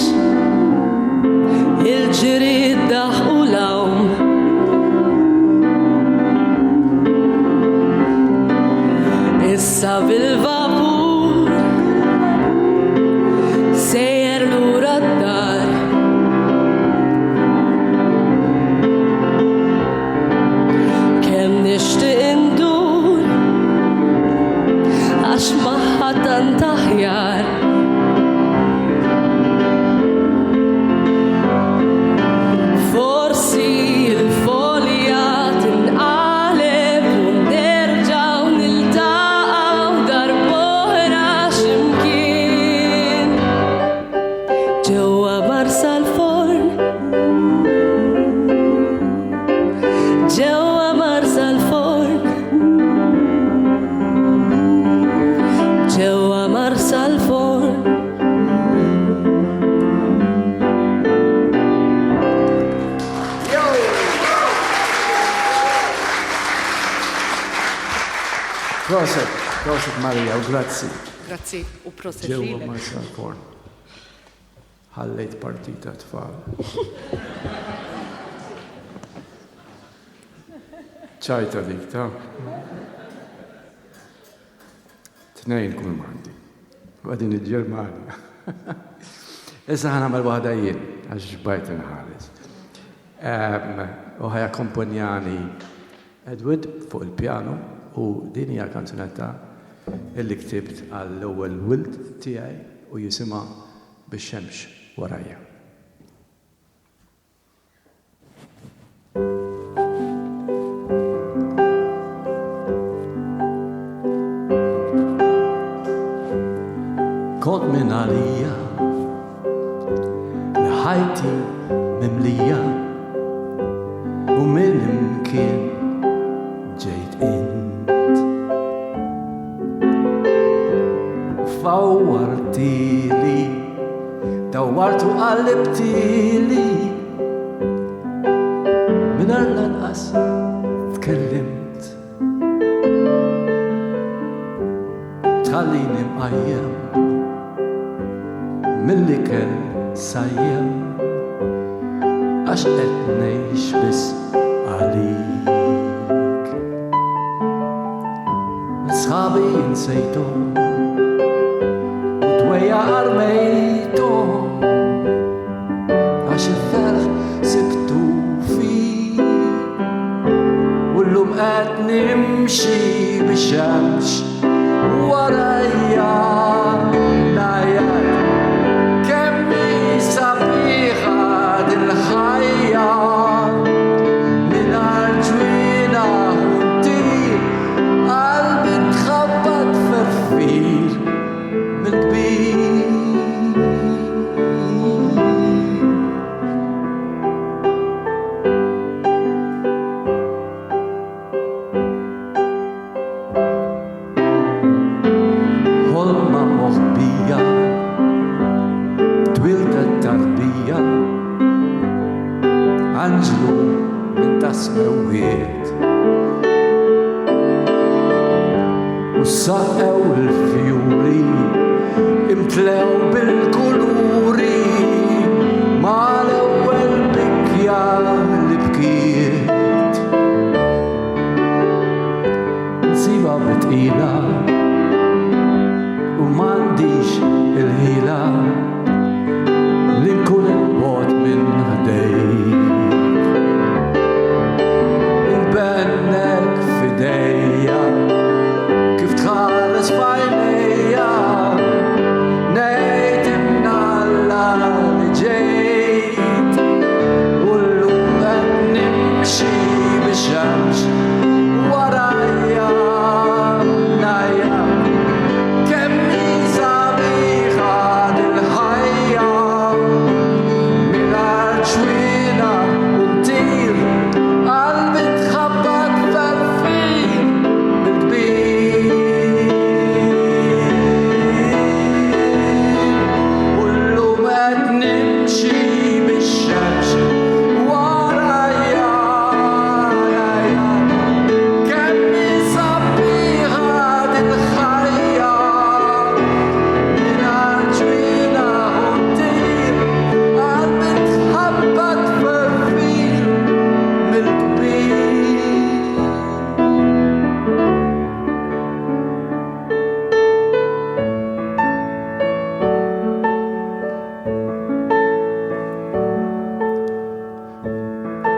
il-ġried daħqu lawn. Issa bil-vapur sejjer lura d-dar. Kemm nixtieq indur għax magħha tant aħjar. Forsi il-folja tinqaleb u nerġgħu niltaqgħu darb'oħra x'imkien. Ġewwa Marshall Ford, ġewwa Marshall Ford, ġewwa Marshall Ford. Proset. Prosit Marija, u grazzi. Grazzi, u proset Ġewwa lilek. Marshall Forn. Ħallejt partita tfal. ċajta dik, ta' 2 kull mandi. Għadin il-Ġermania. Issa ħana mal-wahda jien, għax ġbajt nħares. U ħajja komponjani Edward fuq il-pjano u din hija kanzunetta illi ktibt għall-ewwel wild tiegħi u jisimha bix-xemx warajja. Kont minn għalija li ħajti mimlija u minn imkien ġejt int. Fawwartili, dawwartu qalbtili, minar lanqas tkellimt. Tħallini mqajjem milli kell sajjem għax qed ngħix biss għalik. Sħabi nsejthom u dwejja armejthom għax il-ferħ sibtu fik u llum qed nimxi bix-xemx warajja najjat. Saqew il-fjuri, imtlew bil-kuluri, ma l-ewwel bikja li bkiet. Nsiba bitqila u m'għandix il-ħila li nkun il-bogħod minn ħdejk. Nbennek f'idejja tħares f'għajnejja ngħid imnalla li ġejt u llum qed nimxi bix-xemx warajja najja kemm hi sabiħa dil-ħajja mingħajr ġwiena u ntir qalbi tħabbat ferfin bil-kbir.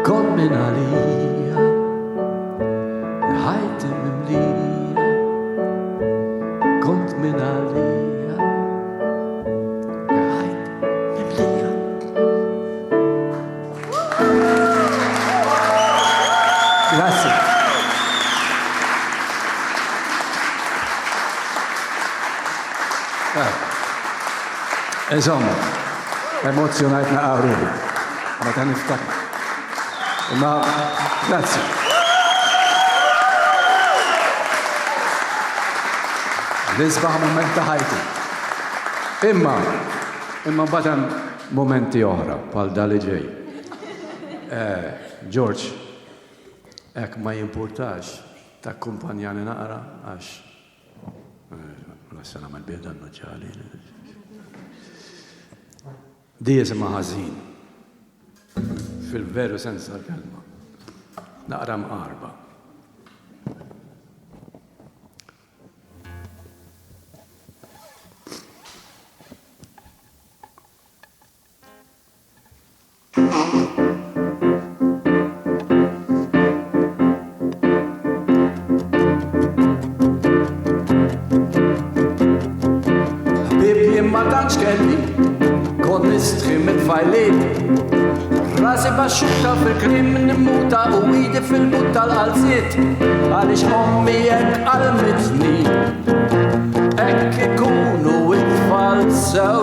Kont minn għalija ħajti mimlija, kont minn għalija ħajti mimlija. Grazie. Insomma, emozjonajtna għawrubi. Ma ta' niftakar. Ma, grazie. L-isbaħ moment ta' ħajti. Imma badan momenti oħra, pal dali ġej. George, ek ma jimpurtax ta' kumpanjani naqra, għax L-sena mal-beda n-naġġali. Di jisimha ħażin. Fil-veru sens tal-kelma. Naqra mqarba. Rasi baxxuta fil-krim nimmuta u widi fil-but tal-qalziet għalix ommi jekk qalmitni ekk ikunu it-tfal sew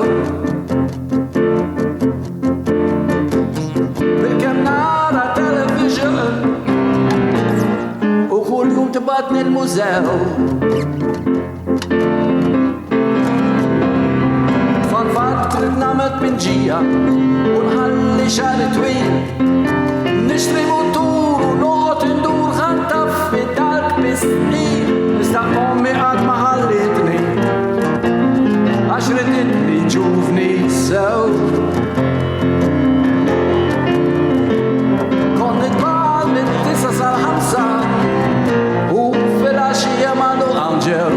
bil-kem nara television u kull jum tibatni l-mużew Fan-fat trid namet pinġija u nħalli xari twil Nishtri mutur u noqgħod indur ħantaf fid-dark bis-snin Nista' ommi qatt ma ħallitni għax riditni ġuvni sew Konni tbal mit-tisa sal-ħamsa u fil-għaxija m'għandu anġel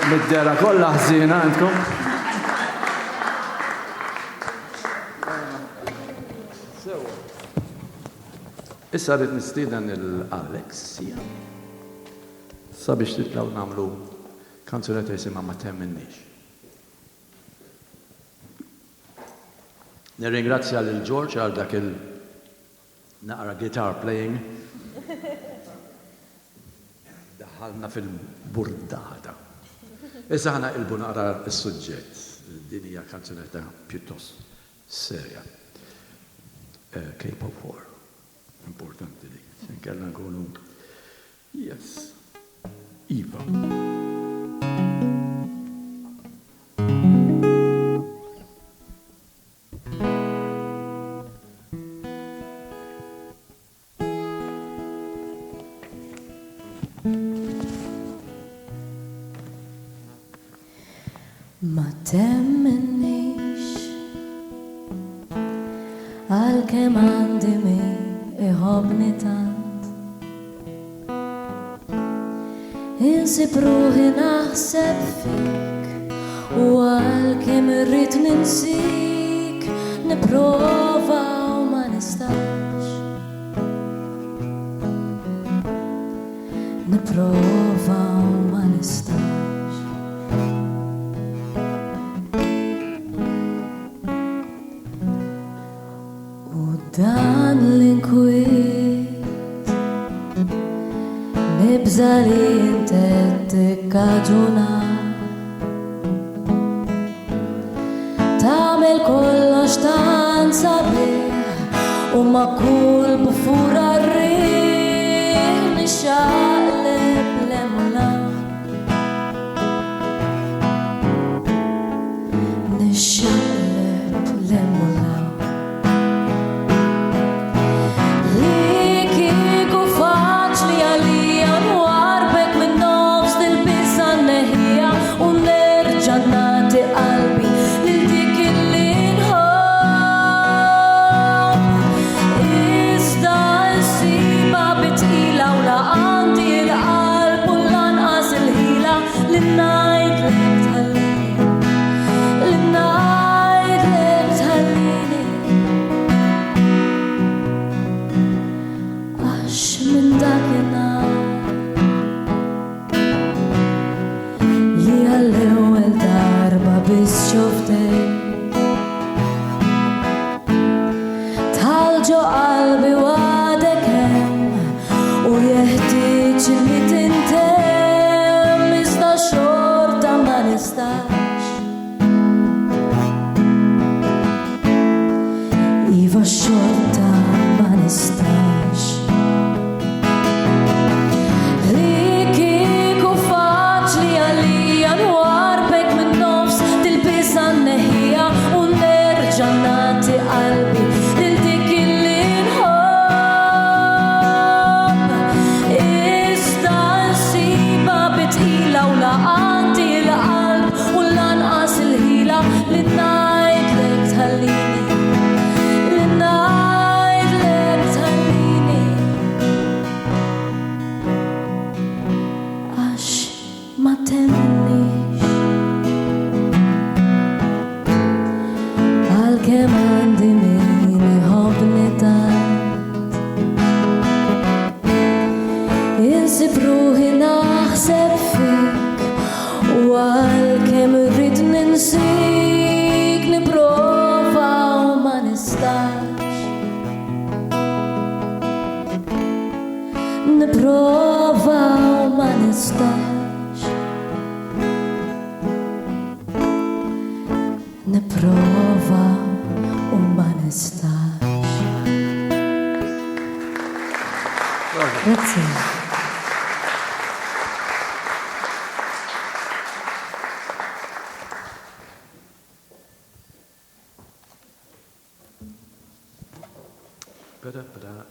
Mid-dera kollha ħżiena għandkom. Issa rrid nistieden il-Alexia sabiex titlaw nagħmlu kanzunetta jisimha ma temminniex. Nirringrazzja lil George għal dak il-naqra guitar playing. Daħalna fil-burdata. Issa ħana ilbu naqra s-suġġett. Din hija kanzunetta pjuttost serja. Cape of War. Importanti dik. Nkella nkunu. Yes. Iva. Ma temmenix għal-kem għandi min iħobni tant insib ruħi naħseb fik u għal-kem irrid ninsik niprofa u ma nistax niprofa u ma nistax dan l-inkwiet nibża li intet tikkaġuna tagħmel kollox tant sabiħ u ma' kull bufura rrieħ nixxaqleb l-emula nixxaqleb l-emula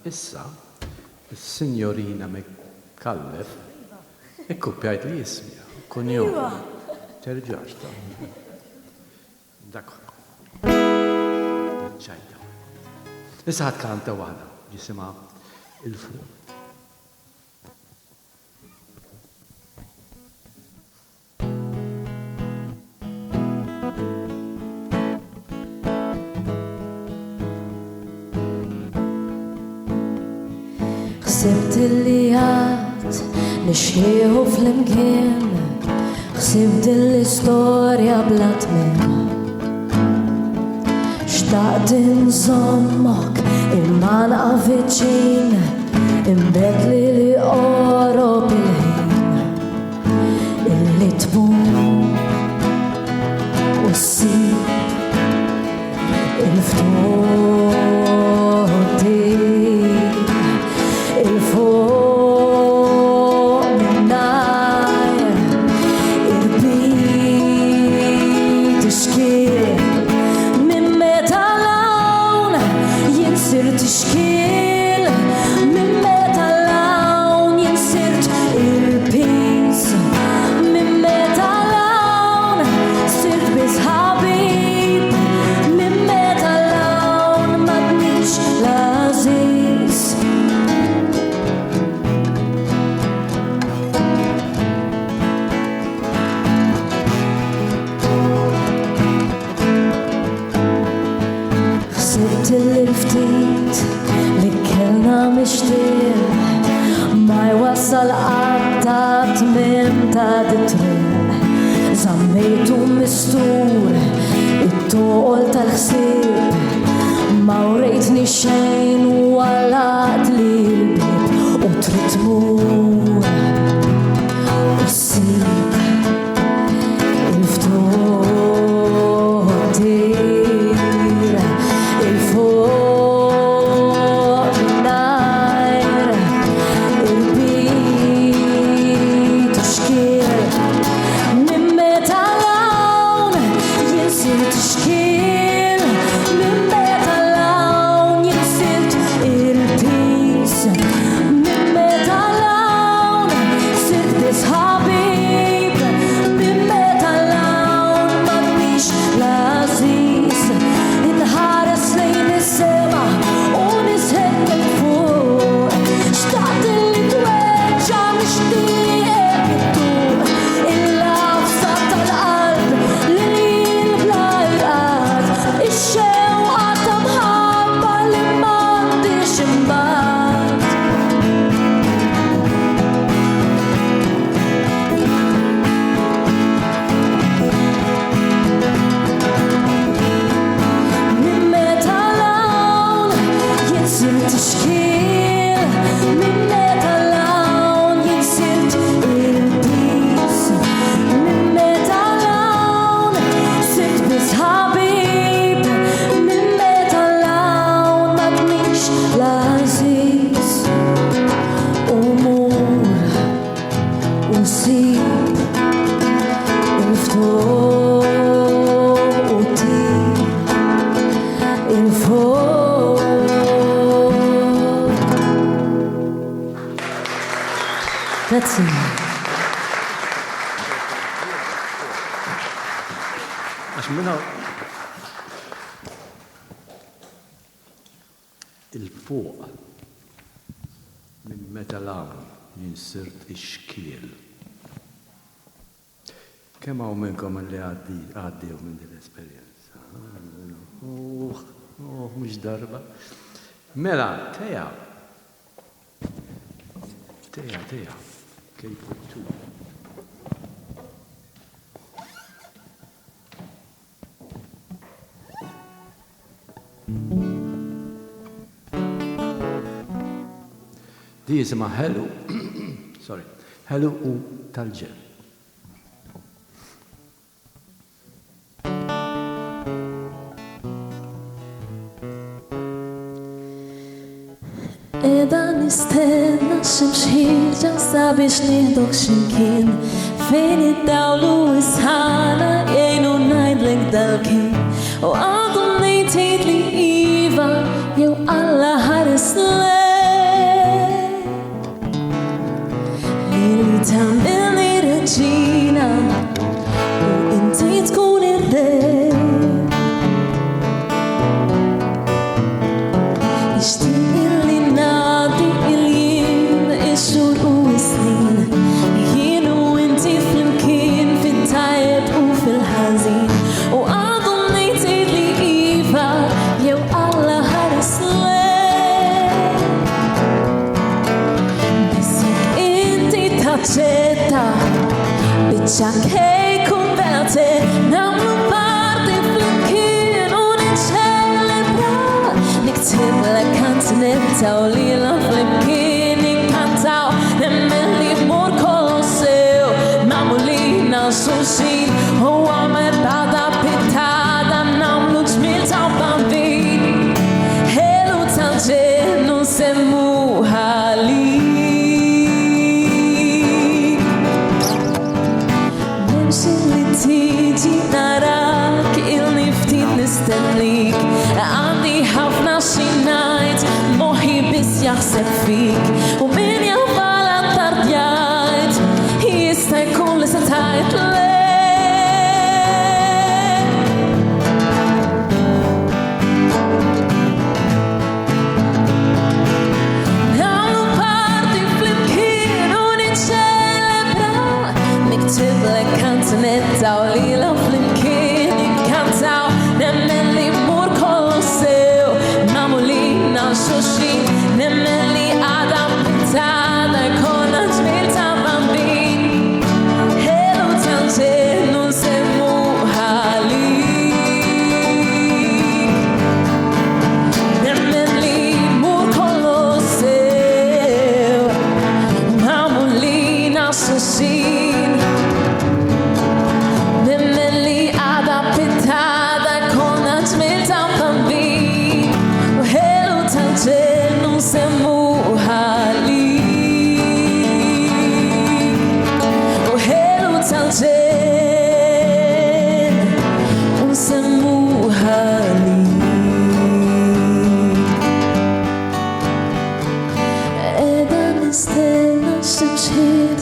Issa, il-Signorina McCallef ikkupjajt li jismija, kunjum. Terġax ta' dak. ċajta. Issa ħad kanta waħda jisima il-frum. Xsibt li għad nixħieħu fl-imkien Xsibt l-istorja bla tmiem Xtaqt inżommok imma nqa' viċin Imbedli li qorob il-ħin Illi tmur u ssib il-ftuħ il-fuq minnajr il-bit tixkil minn meta lawn jinsirt tixkil minn meta lawn jinsirt il il-ftit li kellna mixtieq ma jwassal għattat minn ta' dit-triq Zammejtu mistur it-toqol tal-ħsieb ma urejtni xejn u għalat li l-bib u trid tmur u ssib il-ftuħ il-fuq najr il-bit u xkiel minn meta lawn jinsirt xkiel minn meta lawn jinsirt il-pis minn meta lawn sirt bis ħabib minn meta lawn m'għadniex l-għażiż inħares lejn is-sema u nisħed minn fuq xtaqt li tweġġa' nixtieq ittuq il-lafsa tal-qalb li l-blajqat ix-xewqa ta' mħabba li m'għandix imbagħad minn meta lawn jinsirt xkiel minn meta lawn jinsirt il-pis minn meta lawn sirt bis ħabib minn meta lawn m'għadniex l-għażiż u mur u ssib il-ftuħ u tib il-fuq Grazie. Għax minna il-fuq minn meta lawn jinsirt ix-xkiel. Kemm hawn minnkom li għaddew minn din l-esperjenza? Mhux darba. Mela, teja. Kejfu tu. Di jisimha Hello. Sorry. Hello u tal-ġel. Eda nistenna ximxħirġa sabiex nieħdok ximkien fejn id-dawlu isħana jgħinu ngħidlek dal-kien u għadu ngħid li iva jew Alla ħares lejk li tagħmilni reġina u inti tkun ir-re Ċakkej kumbate namlu parti flimkien u niċċelebra niktibla kanzunetta u lila flimkien nikkantaw nemmen li mur kolossew mamulina xulxin u għamer bada pittada namlu ġmil ta' bambin Hello tal-ġel nsemmuha li tiġi narak il-niftit nistennik għandi ħafna xi ngħid moħħi biss jaħseb fik u min jafala tardjajt jista' jkun li se tgħid le nagħmlu parti flimkien u niċċelebra niktiblek kanzunetta u lila flimkien nikkantaw nemmen li mur kolossew namlu li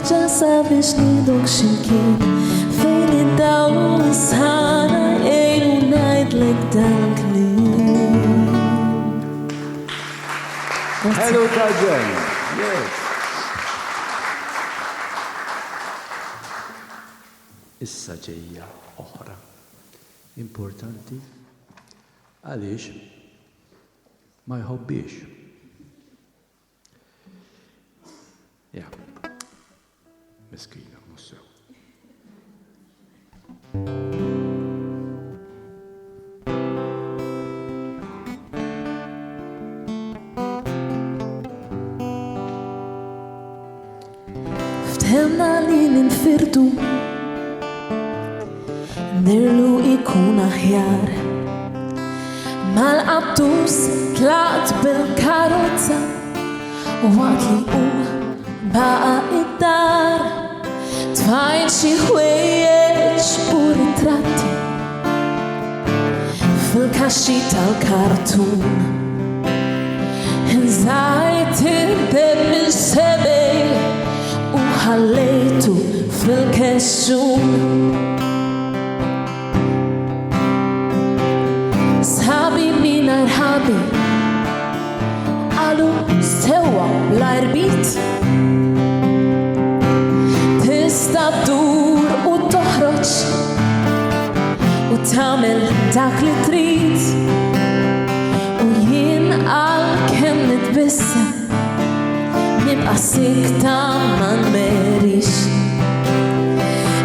nerġa sabiex nidok ximkien fejn id-dawl sħana ejlu najdlek dan klim. Hello, Kajen. Yes. Issa ġejja oħra importanti għaliex ma jħobbiex. Ja, miskina, mussew. Ftemna li ninfirdu nirlu ikun aħjar mal-qabtus tlaqt bil-karozza u waqt li baqa id-dar tfajt xi ħwejjeġ u ritratti fil-kaxxi tal-kartun nżajt il-beb minn sebej u ħallejtu fil-kexxun. Sħabi minar ħabi għalu sewa bl-arbit tista dur u toħroġ u tagħmel dak li trid u jien għalkemm nitbissem nibqa' sikta ma nmerix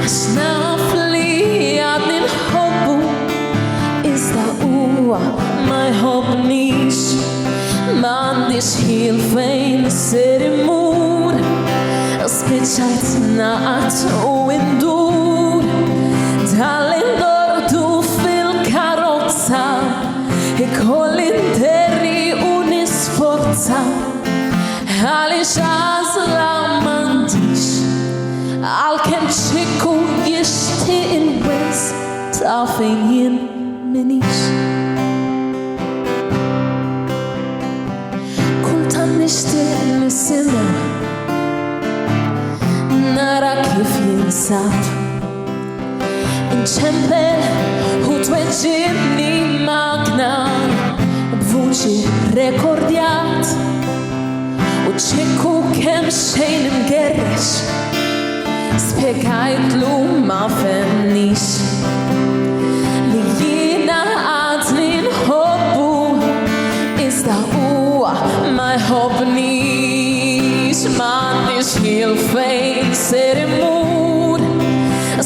għax naf li għadni nħobbu iżda huwa ma jħobbnix m'għandix ħiel fejn ser imur spiċċajt naqat u ndur tal-indordu fil-karozza ikolli nderri u nisforza għaliex għażla m'għandix għalkemm ċikku jixtieq il-wens ta' fejn jien minix. Kultant nixtieq nisimgħu nara kif jinsab inċempel u tweġġibni magna b'vuċi rekordjat u ċikku kemm xejn imgerrex spjegajtlu ma femnix li jiena għadni nħobbu iżda huwa ma jħobbnix m'għandix ħiel fejn ser imur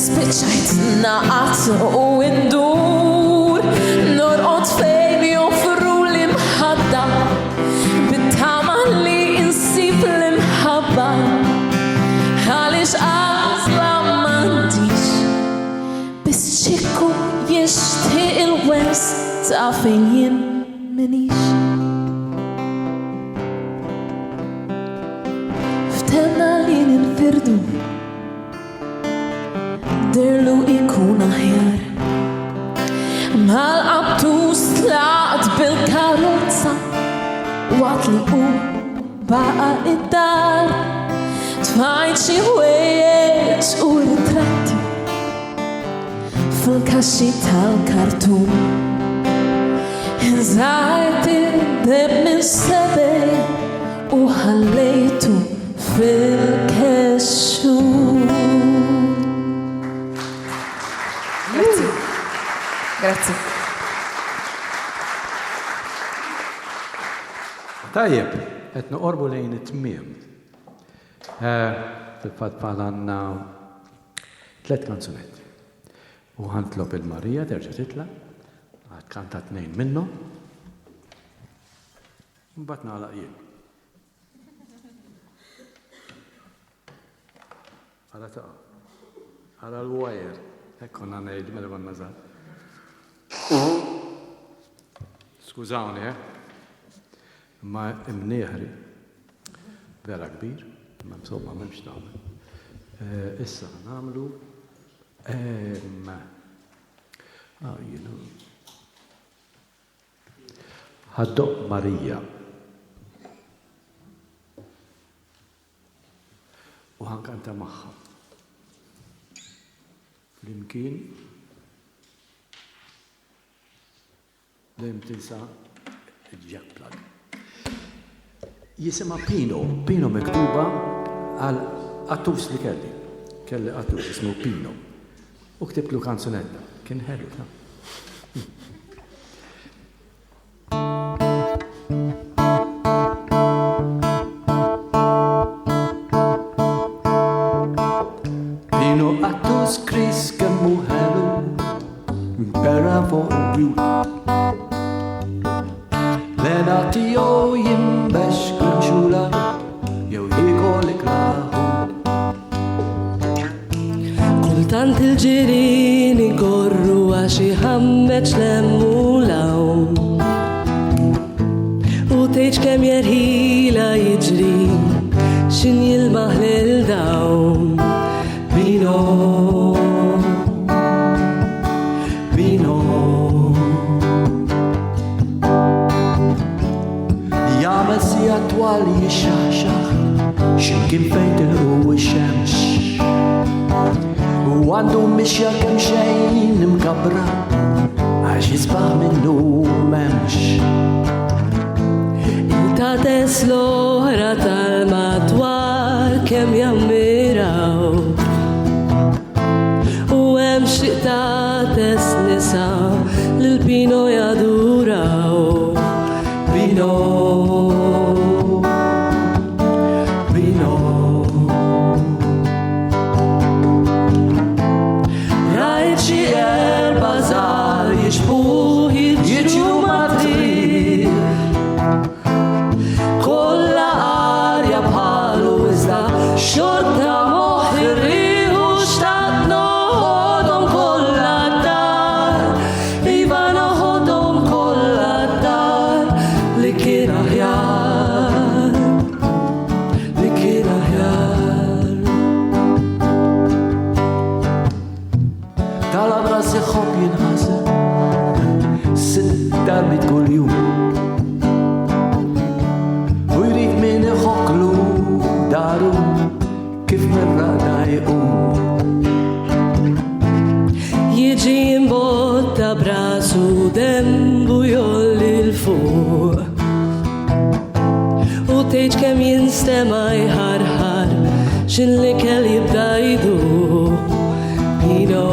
spiċċajt naqat u ndur norqod fejn joffru l-imħadda bit-tama li insib l-imħabba għaliex għażla m'għandix biss ċikku jixtieq il-wens ta' fejn jien minix. Ftemna li ninfirdu dirlu ikun aħjar mal-qabtus tlaqt bil-karozza waqt li baqa id-dar tfajt xi ħwejjeġ u ritratti fil-kaxxi tal-kartun nżajt il-beb minn sebej u ħallejtu fil-kexxun. Grazie. Tajjeb, qed noqorbu lejn it-tmiem. Fil-fatt bħal għandna 3 kanzunetti. U ħantlob il-Marija terġa' titla' għad kanta 2 minnhom. Mbagħad nagħlaq jien. Għala taqa' għala l-wire, hekk konna ngħid meta konna żgħar. Skużawni, ma imnieħri vera kbir, ma insomma m'hemmx tagħmel. Issa nagħmlu ħaddoq Marija. u ħankanta magħha. Flimkien dejjem tinsa Jack Plug. Jisimha Pino miktuba għal attus li kelli attus ismu Pino. U ktiblu kanzunetta, kien ħelu ta'. Pino attus kris kemmu ħelu, impera fuq il-bjut. Lena tiegħu jimbex grimxula, jew jiekolek laħu. Kultant il-ġirin ikorru għax iħammeċ lemmu lawn u tgħid kemm jerħila jiġri x'in jilmaħ lil dawn. Pino jagħmel sija twal jixxaħxaħ x'imkien fejn tilqu x-xemx. U għandu mixja kemm xejn imkabbra għax jisbaħ minnu m'hemmx. Inta tes l-oħra tal-madwar kemm jammiraw u hemm xi ta' tes nisa lil Pino jaduraw. Pino jinstema jħarħar x'in li kell jibda jdu. Pino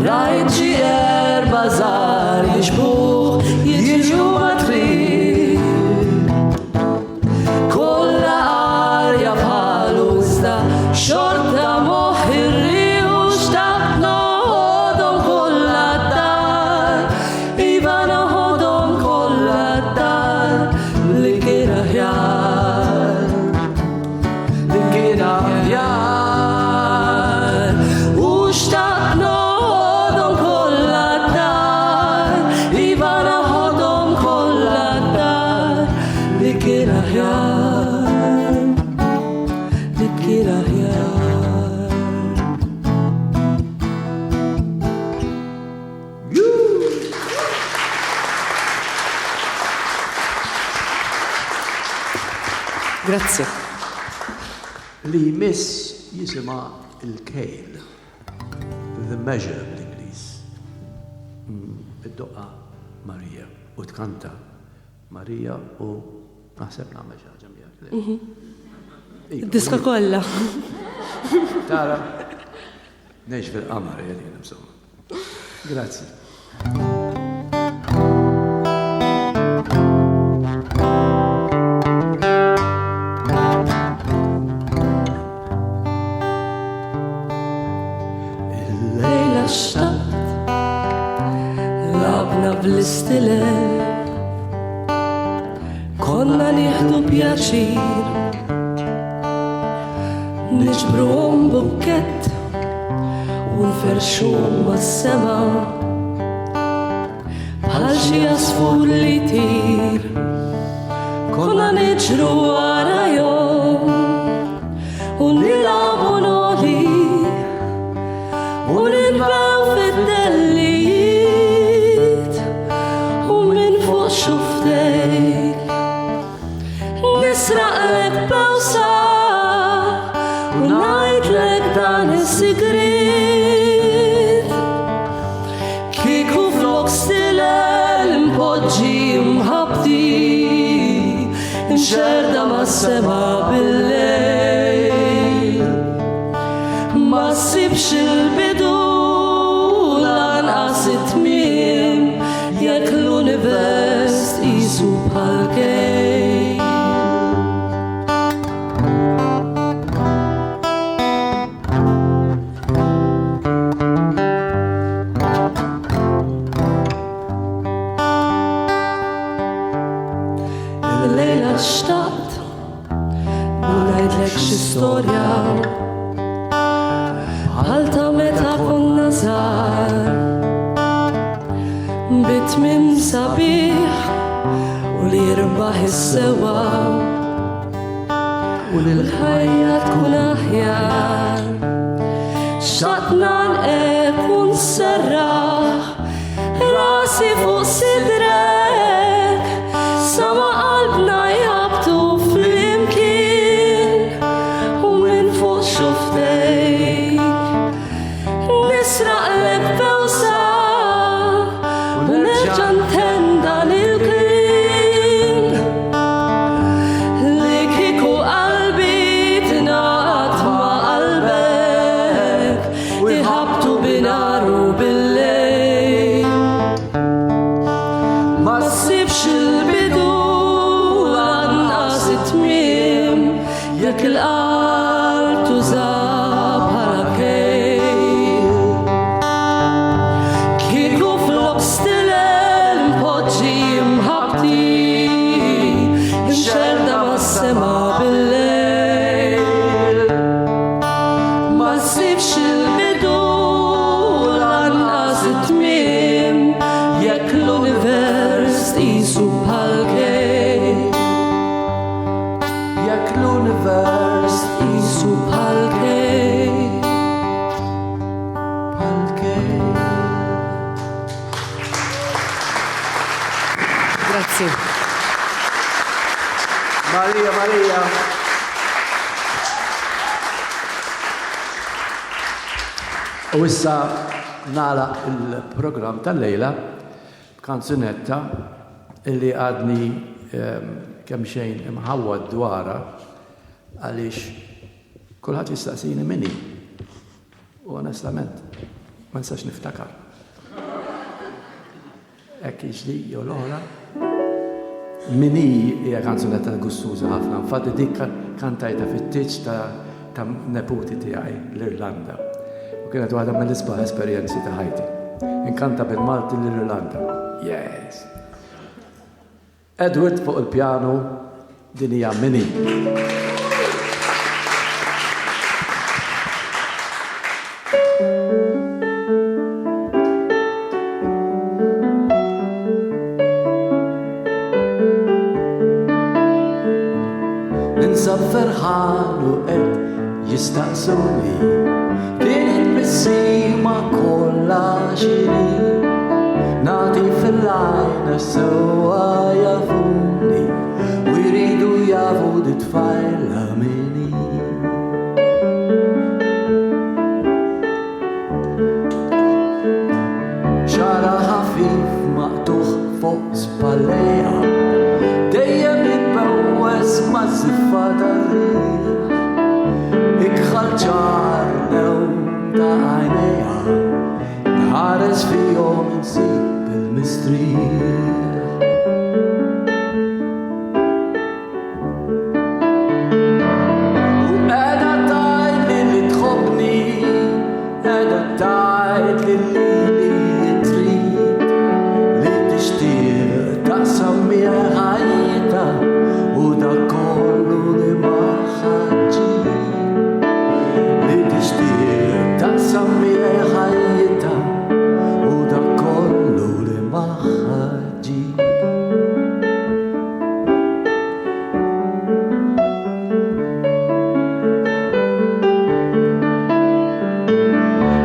rajt xi erba' żgħar jixbuh jiġu mat-triq kollha arja bħalu iżda xorta moħħ irrieħu xtaqt noħodhom kollha d-dar. Iva noħodhom kollha d-dar li kien aħjar, li kien aħjar. U xtaqt noħodhom kollha d-dar. Iva noħodhom kollha d-dar li kien aħjar, li kien aħjar. Grazie. Li miss jisima il-kejl, the measure bl-Inglis. Id-doqqa Marija u tkanta Marija u naħseb nagħmel xi ħaġa miegħek. Diska kollha. Tara, ngħix fil-qamar jgħidin insomma. Grazzi. Lejla xtaqt labna bl-istilel konna nieħdu pjaċir niġbruhom bukkett u nferxuhom mas-sema bħal xi għasfur li jtir. Konna niġru warahom u nilagħbu noli u nilbgħu fid-dellijiet u sema bil-lejl ma ssibx il-bidu lanqas it-tmiem jekk l-univers qisu bħal kejl. Il-lejla xtaqt ngħidlek xi storja bħal ta' meta konna żgħar bit-tmiem sabiħ u li jirbaħ is-sewa u li l-ħajja tkun aħjar. Xtaqna nqeb u nserraħ rasi fuq sidrek sama qalbna jabtu flimkien u minn fuq xuftejk nisraq l-bewsa u nerġa' ntenda lil-klien li kieku qalbi tingħaqad ma' qalbek iħabtu binaru bil-lejl. Ma ssibx il-bidu lanqas it-tmiem jekk il-qalb tuża bħala kejl. Kieku flok stilel mpoġġi mħabbti imxerda mas-sema bil-lejl. Ma ssibx il-bidu lanqas it-tmiem jekk l-univers qisu bħal kejl. Jekk l-univers qisu bħal kejl. Bħal kejl. Grazzi. Marija. U issa nala il-program tal-lejla b'kanzunetta illi għadni kemm xejn imħawwad dwarha għaliex kulħadd jistaqsini minni. U onestament ma nistax niftakar. Hekk jiġri jew l-oħra. Minni hija kanzunetta gustuża ħafna. Infatti dik kantajta fit-tiġ ta' neputi tiegħi l-Irlanda. U kienet waħda mill-isbaħ esperjenzi ta' ħajti. Inkanta bil-Malti l-Irlanda. Yes. Edward fuq il-pjano din hija Minni. Ninsab ferħan u qed jistaqsuni kienet bissima kollha xiri nagħti fil-għajna sewwa jafuni u jridu jafu ditfajla Minni. Xara ħafif maqtuħ fuq spalleja dejjem jitbewwes ma' żiffa tar-riħ ikħal ċar lew ta' għajnejha nħares fihom insib il-mistrieħ. U qiegħda tgħidli li tħobbni, qiegħda tgħidli li trid li tixtieq taqsam miegħi ħajjitha u dak kollu li ma ħaġġi li tixtieq taqsam miegħi ħajjitha u dak kollu li ma ħaġġi.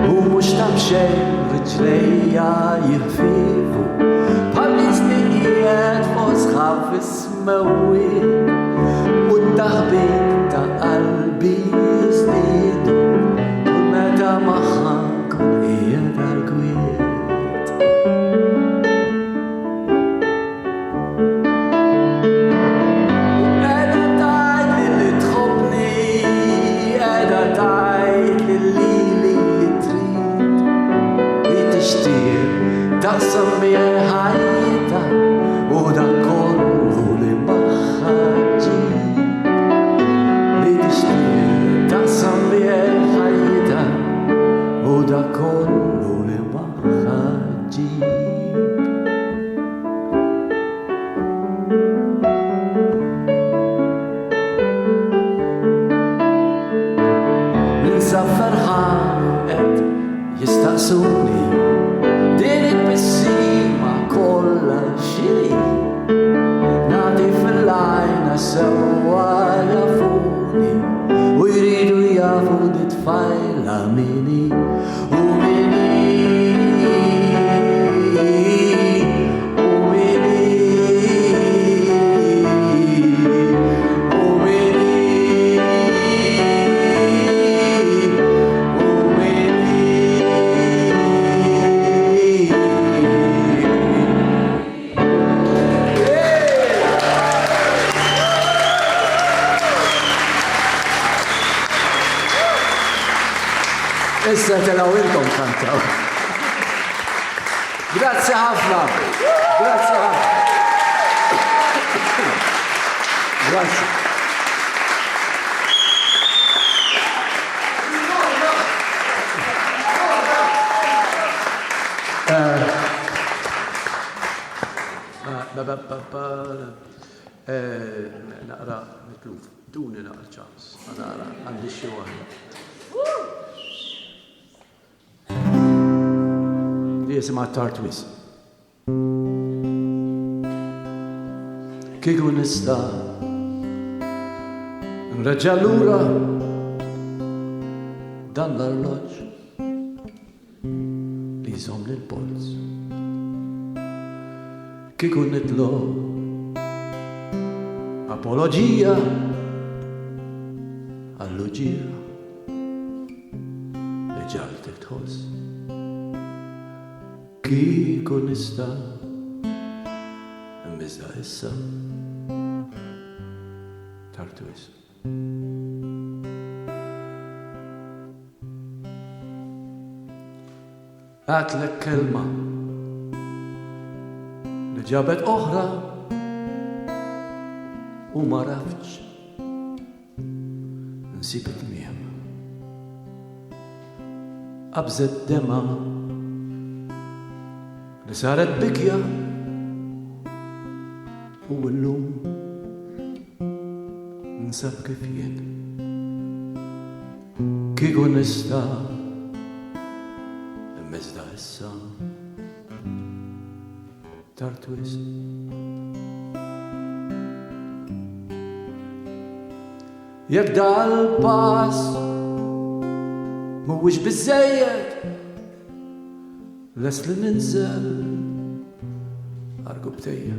U mhux taf xejn riġlejja jirfifu bħal isni qiegħed fuq sħab fis-smewwiet u d-daħbit ta' qalbi jiżdiedu kull meta magħha nkun qiegħed għall-kwiet. U qiegħda tgħidli taqsam miegħi ħajta u dak kollu li maħħaġi li tixtieq taqsam miegħi ħajta u dak kollu li maħħaġi. Ferħan qed jistaqsuni din il-bissima kollha xiri nagħti fil-għajna sewwa jafuni u jridu jafu di tfajla mini u mini issa telawilkom kantaw. Grazie ħafna. Grazie ħafna. Grazie. Naqra mitluf. Duni naqra ċans. Naqra għandi xi waħda. Jisimha Tartwis. Kieku nista' nreġġa' lura dan l-arloġġ li jżomm lill-pols. Kieku nitlob apoloġija għall-uġira li ġaltek tħoss. Kieku nista' imbizda issa Tartwis. Għatlek kelma li ġabet oħra u ma rafx nsib it-tmiem. Qabżet dema li saret bikja u l-lum nsab kif jien. Kieku nista' immizda issa Tartwis. Jekk dal-pass mhuwiex biżżejjed les li ninżel argu btejja.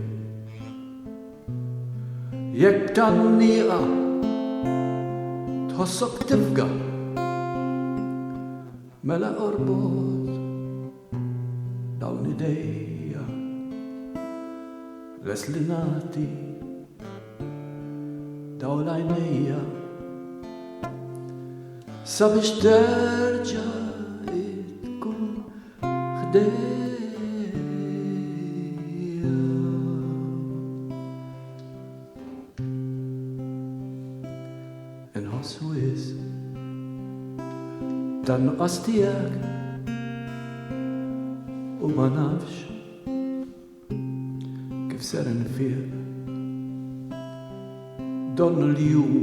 Jekk tan-nieqa tħossok tifga mela qorbot dawn idejja les li nagħti dawn l-għajnejja sabiex terġa' tkun ħdejja. Inħoss wisq tan-nuqqas tiegħek u ma nafx kif ser infieq. Donnu l-jum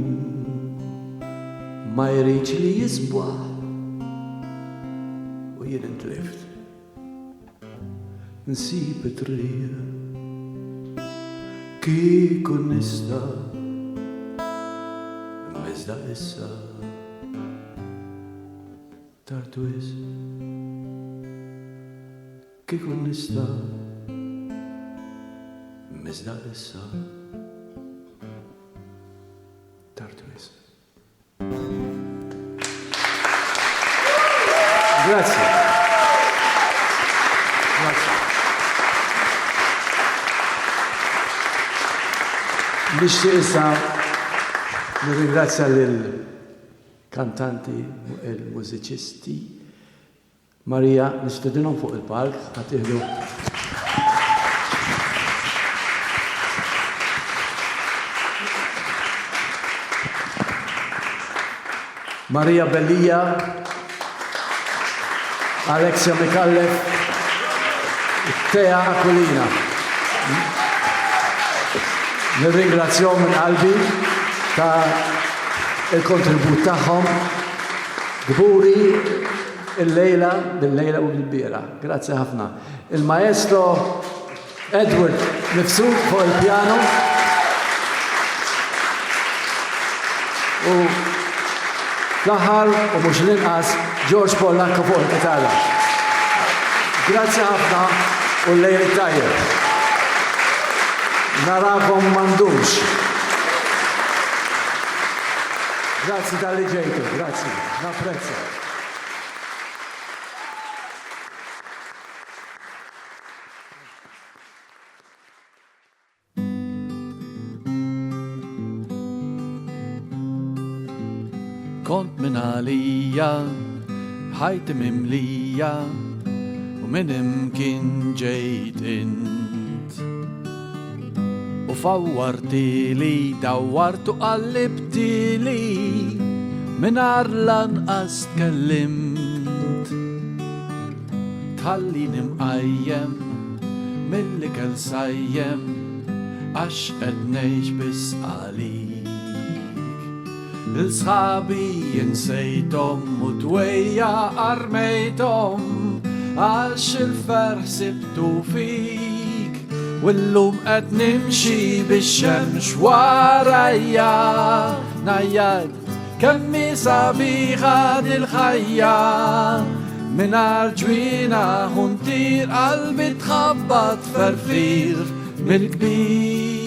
ma jridx li jisbaħ u jien intlift nsib it-triq. Kieku nista' immizda issa Tartwis. Kieku nista' immizda issa Tartwis. Grazie. Grazie. Nixtieq issa nirringrazzja lill kantanti, il-mużiċisti Marija, nistedinhom fuq il-palk, ħatiħdu. Marija Bellija, Alexia Mikallef, Tea Aquilina. Nirringrazzjahom minn qalbi ta' il-kontribut tagħhom gburi il-lejla, bil-lejla u bil-bira. Grazzi ħafna. Il-maestro Edward Mifsud fuq il-pjano u l-aħħar u mhux l-inqas George Pollacco fuq il-kitara. Grazzi ħafna u l-lejl tajjeb. Narakom m'għandux. Grazzi tal-li ġejtu, grazzi, napprezza. Kont minn għalija, ħajti mimlija, u minn imkien ġejt int. U fawwartili, dawwartu qallibtili, minn arlan qas tkellimt. Tħallini mqajjem, milli kell sajjem, għax qed ngħix biss għalik. Il-sħabi jinsejtom u dwejja armejtom, għax il-ferħ sibtu fik, u l-lum qed nimxi bix-xemx warajja. Najjad kemmi sabiħa dil-ħajja, minar ġwina ħuntir qalbi tħabbat ferfir mill-kbir.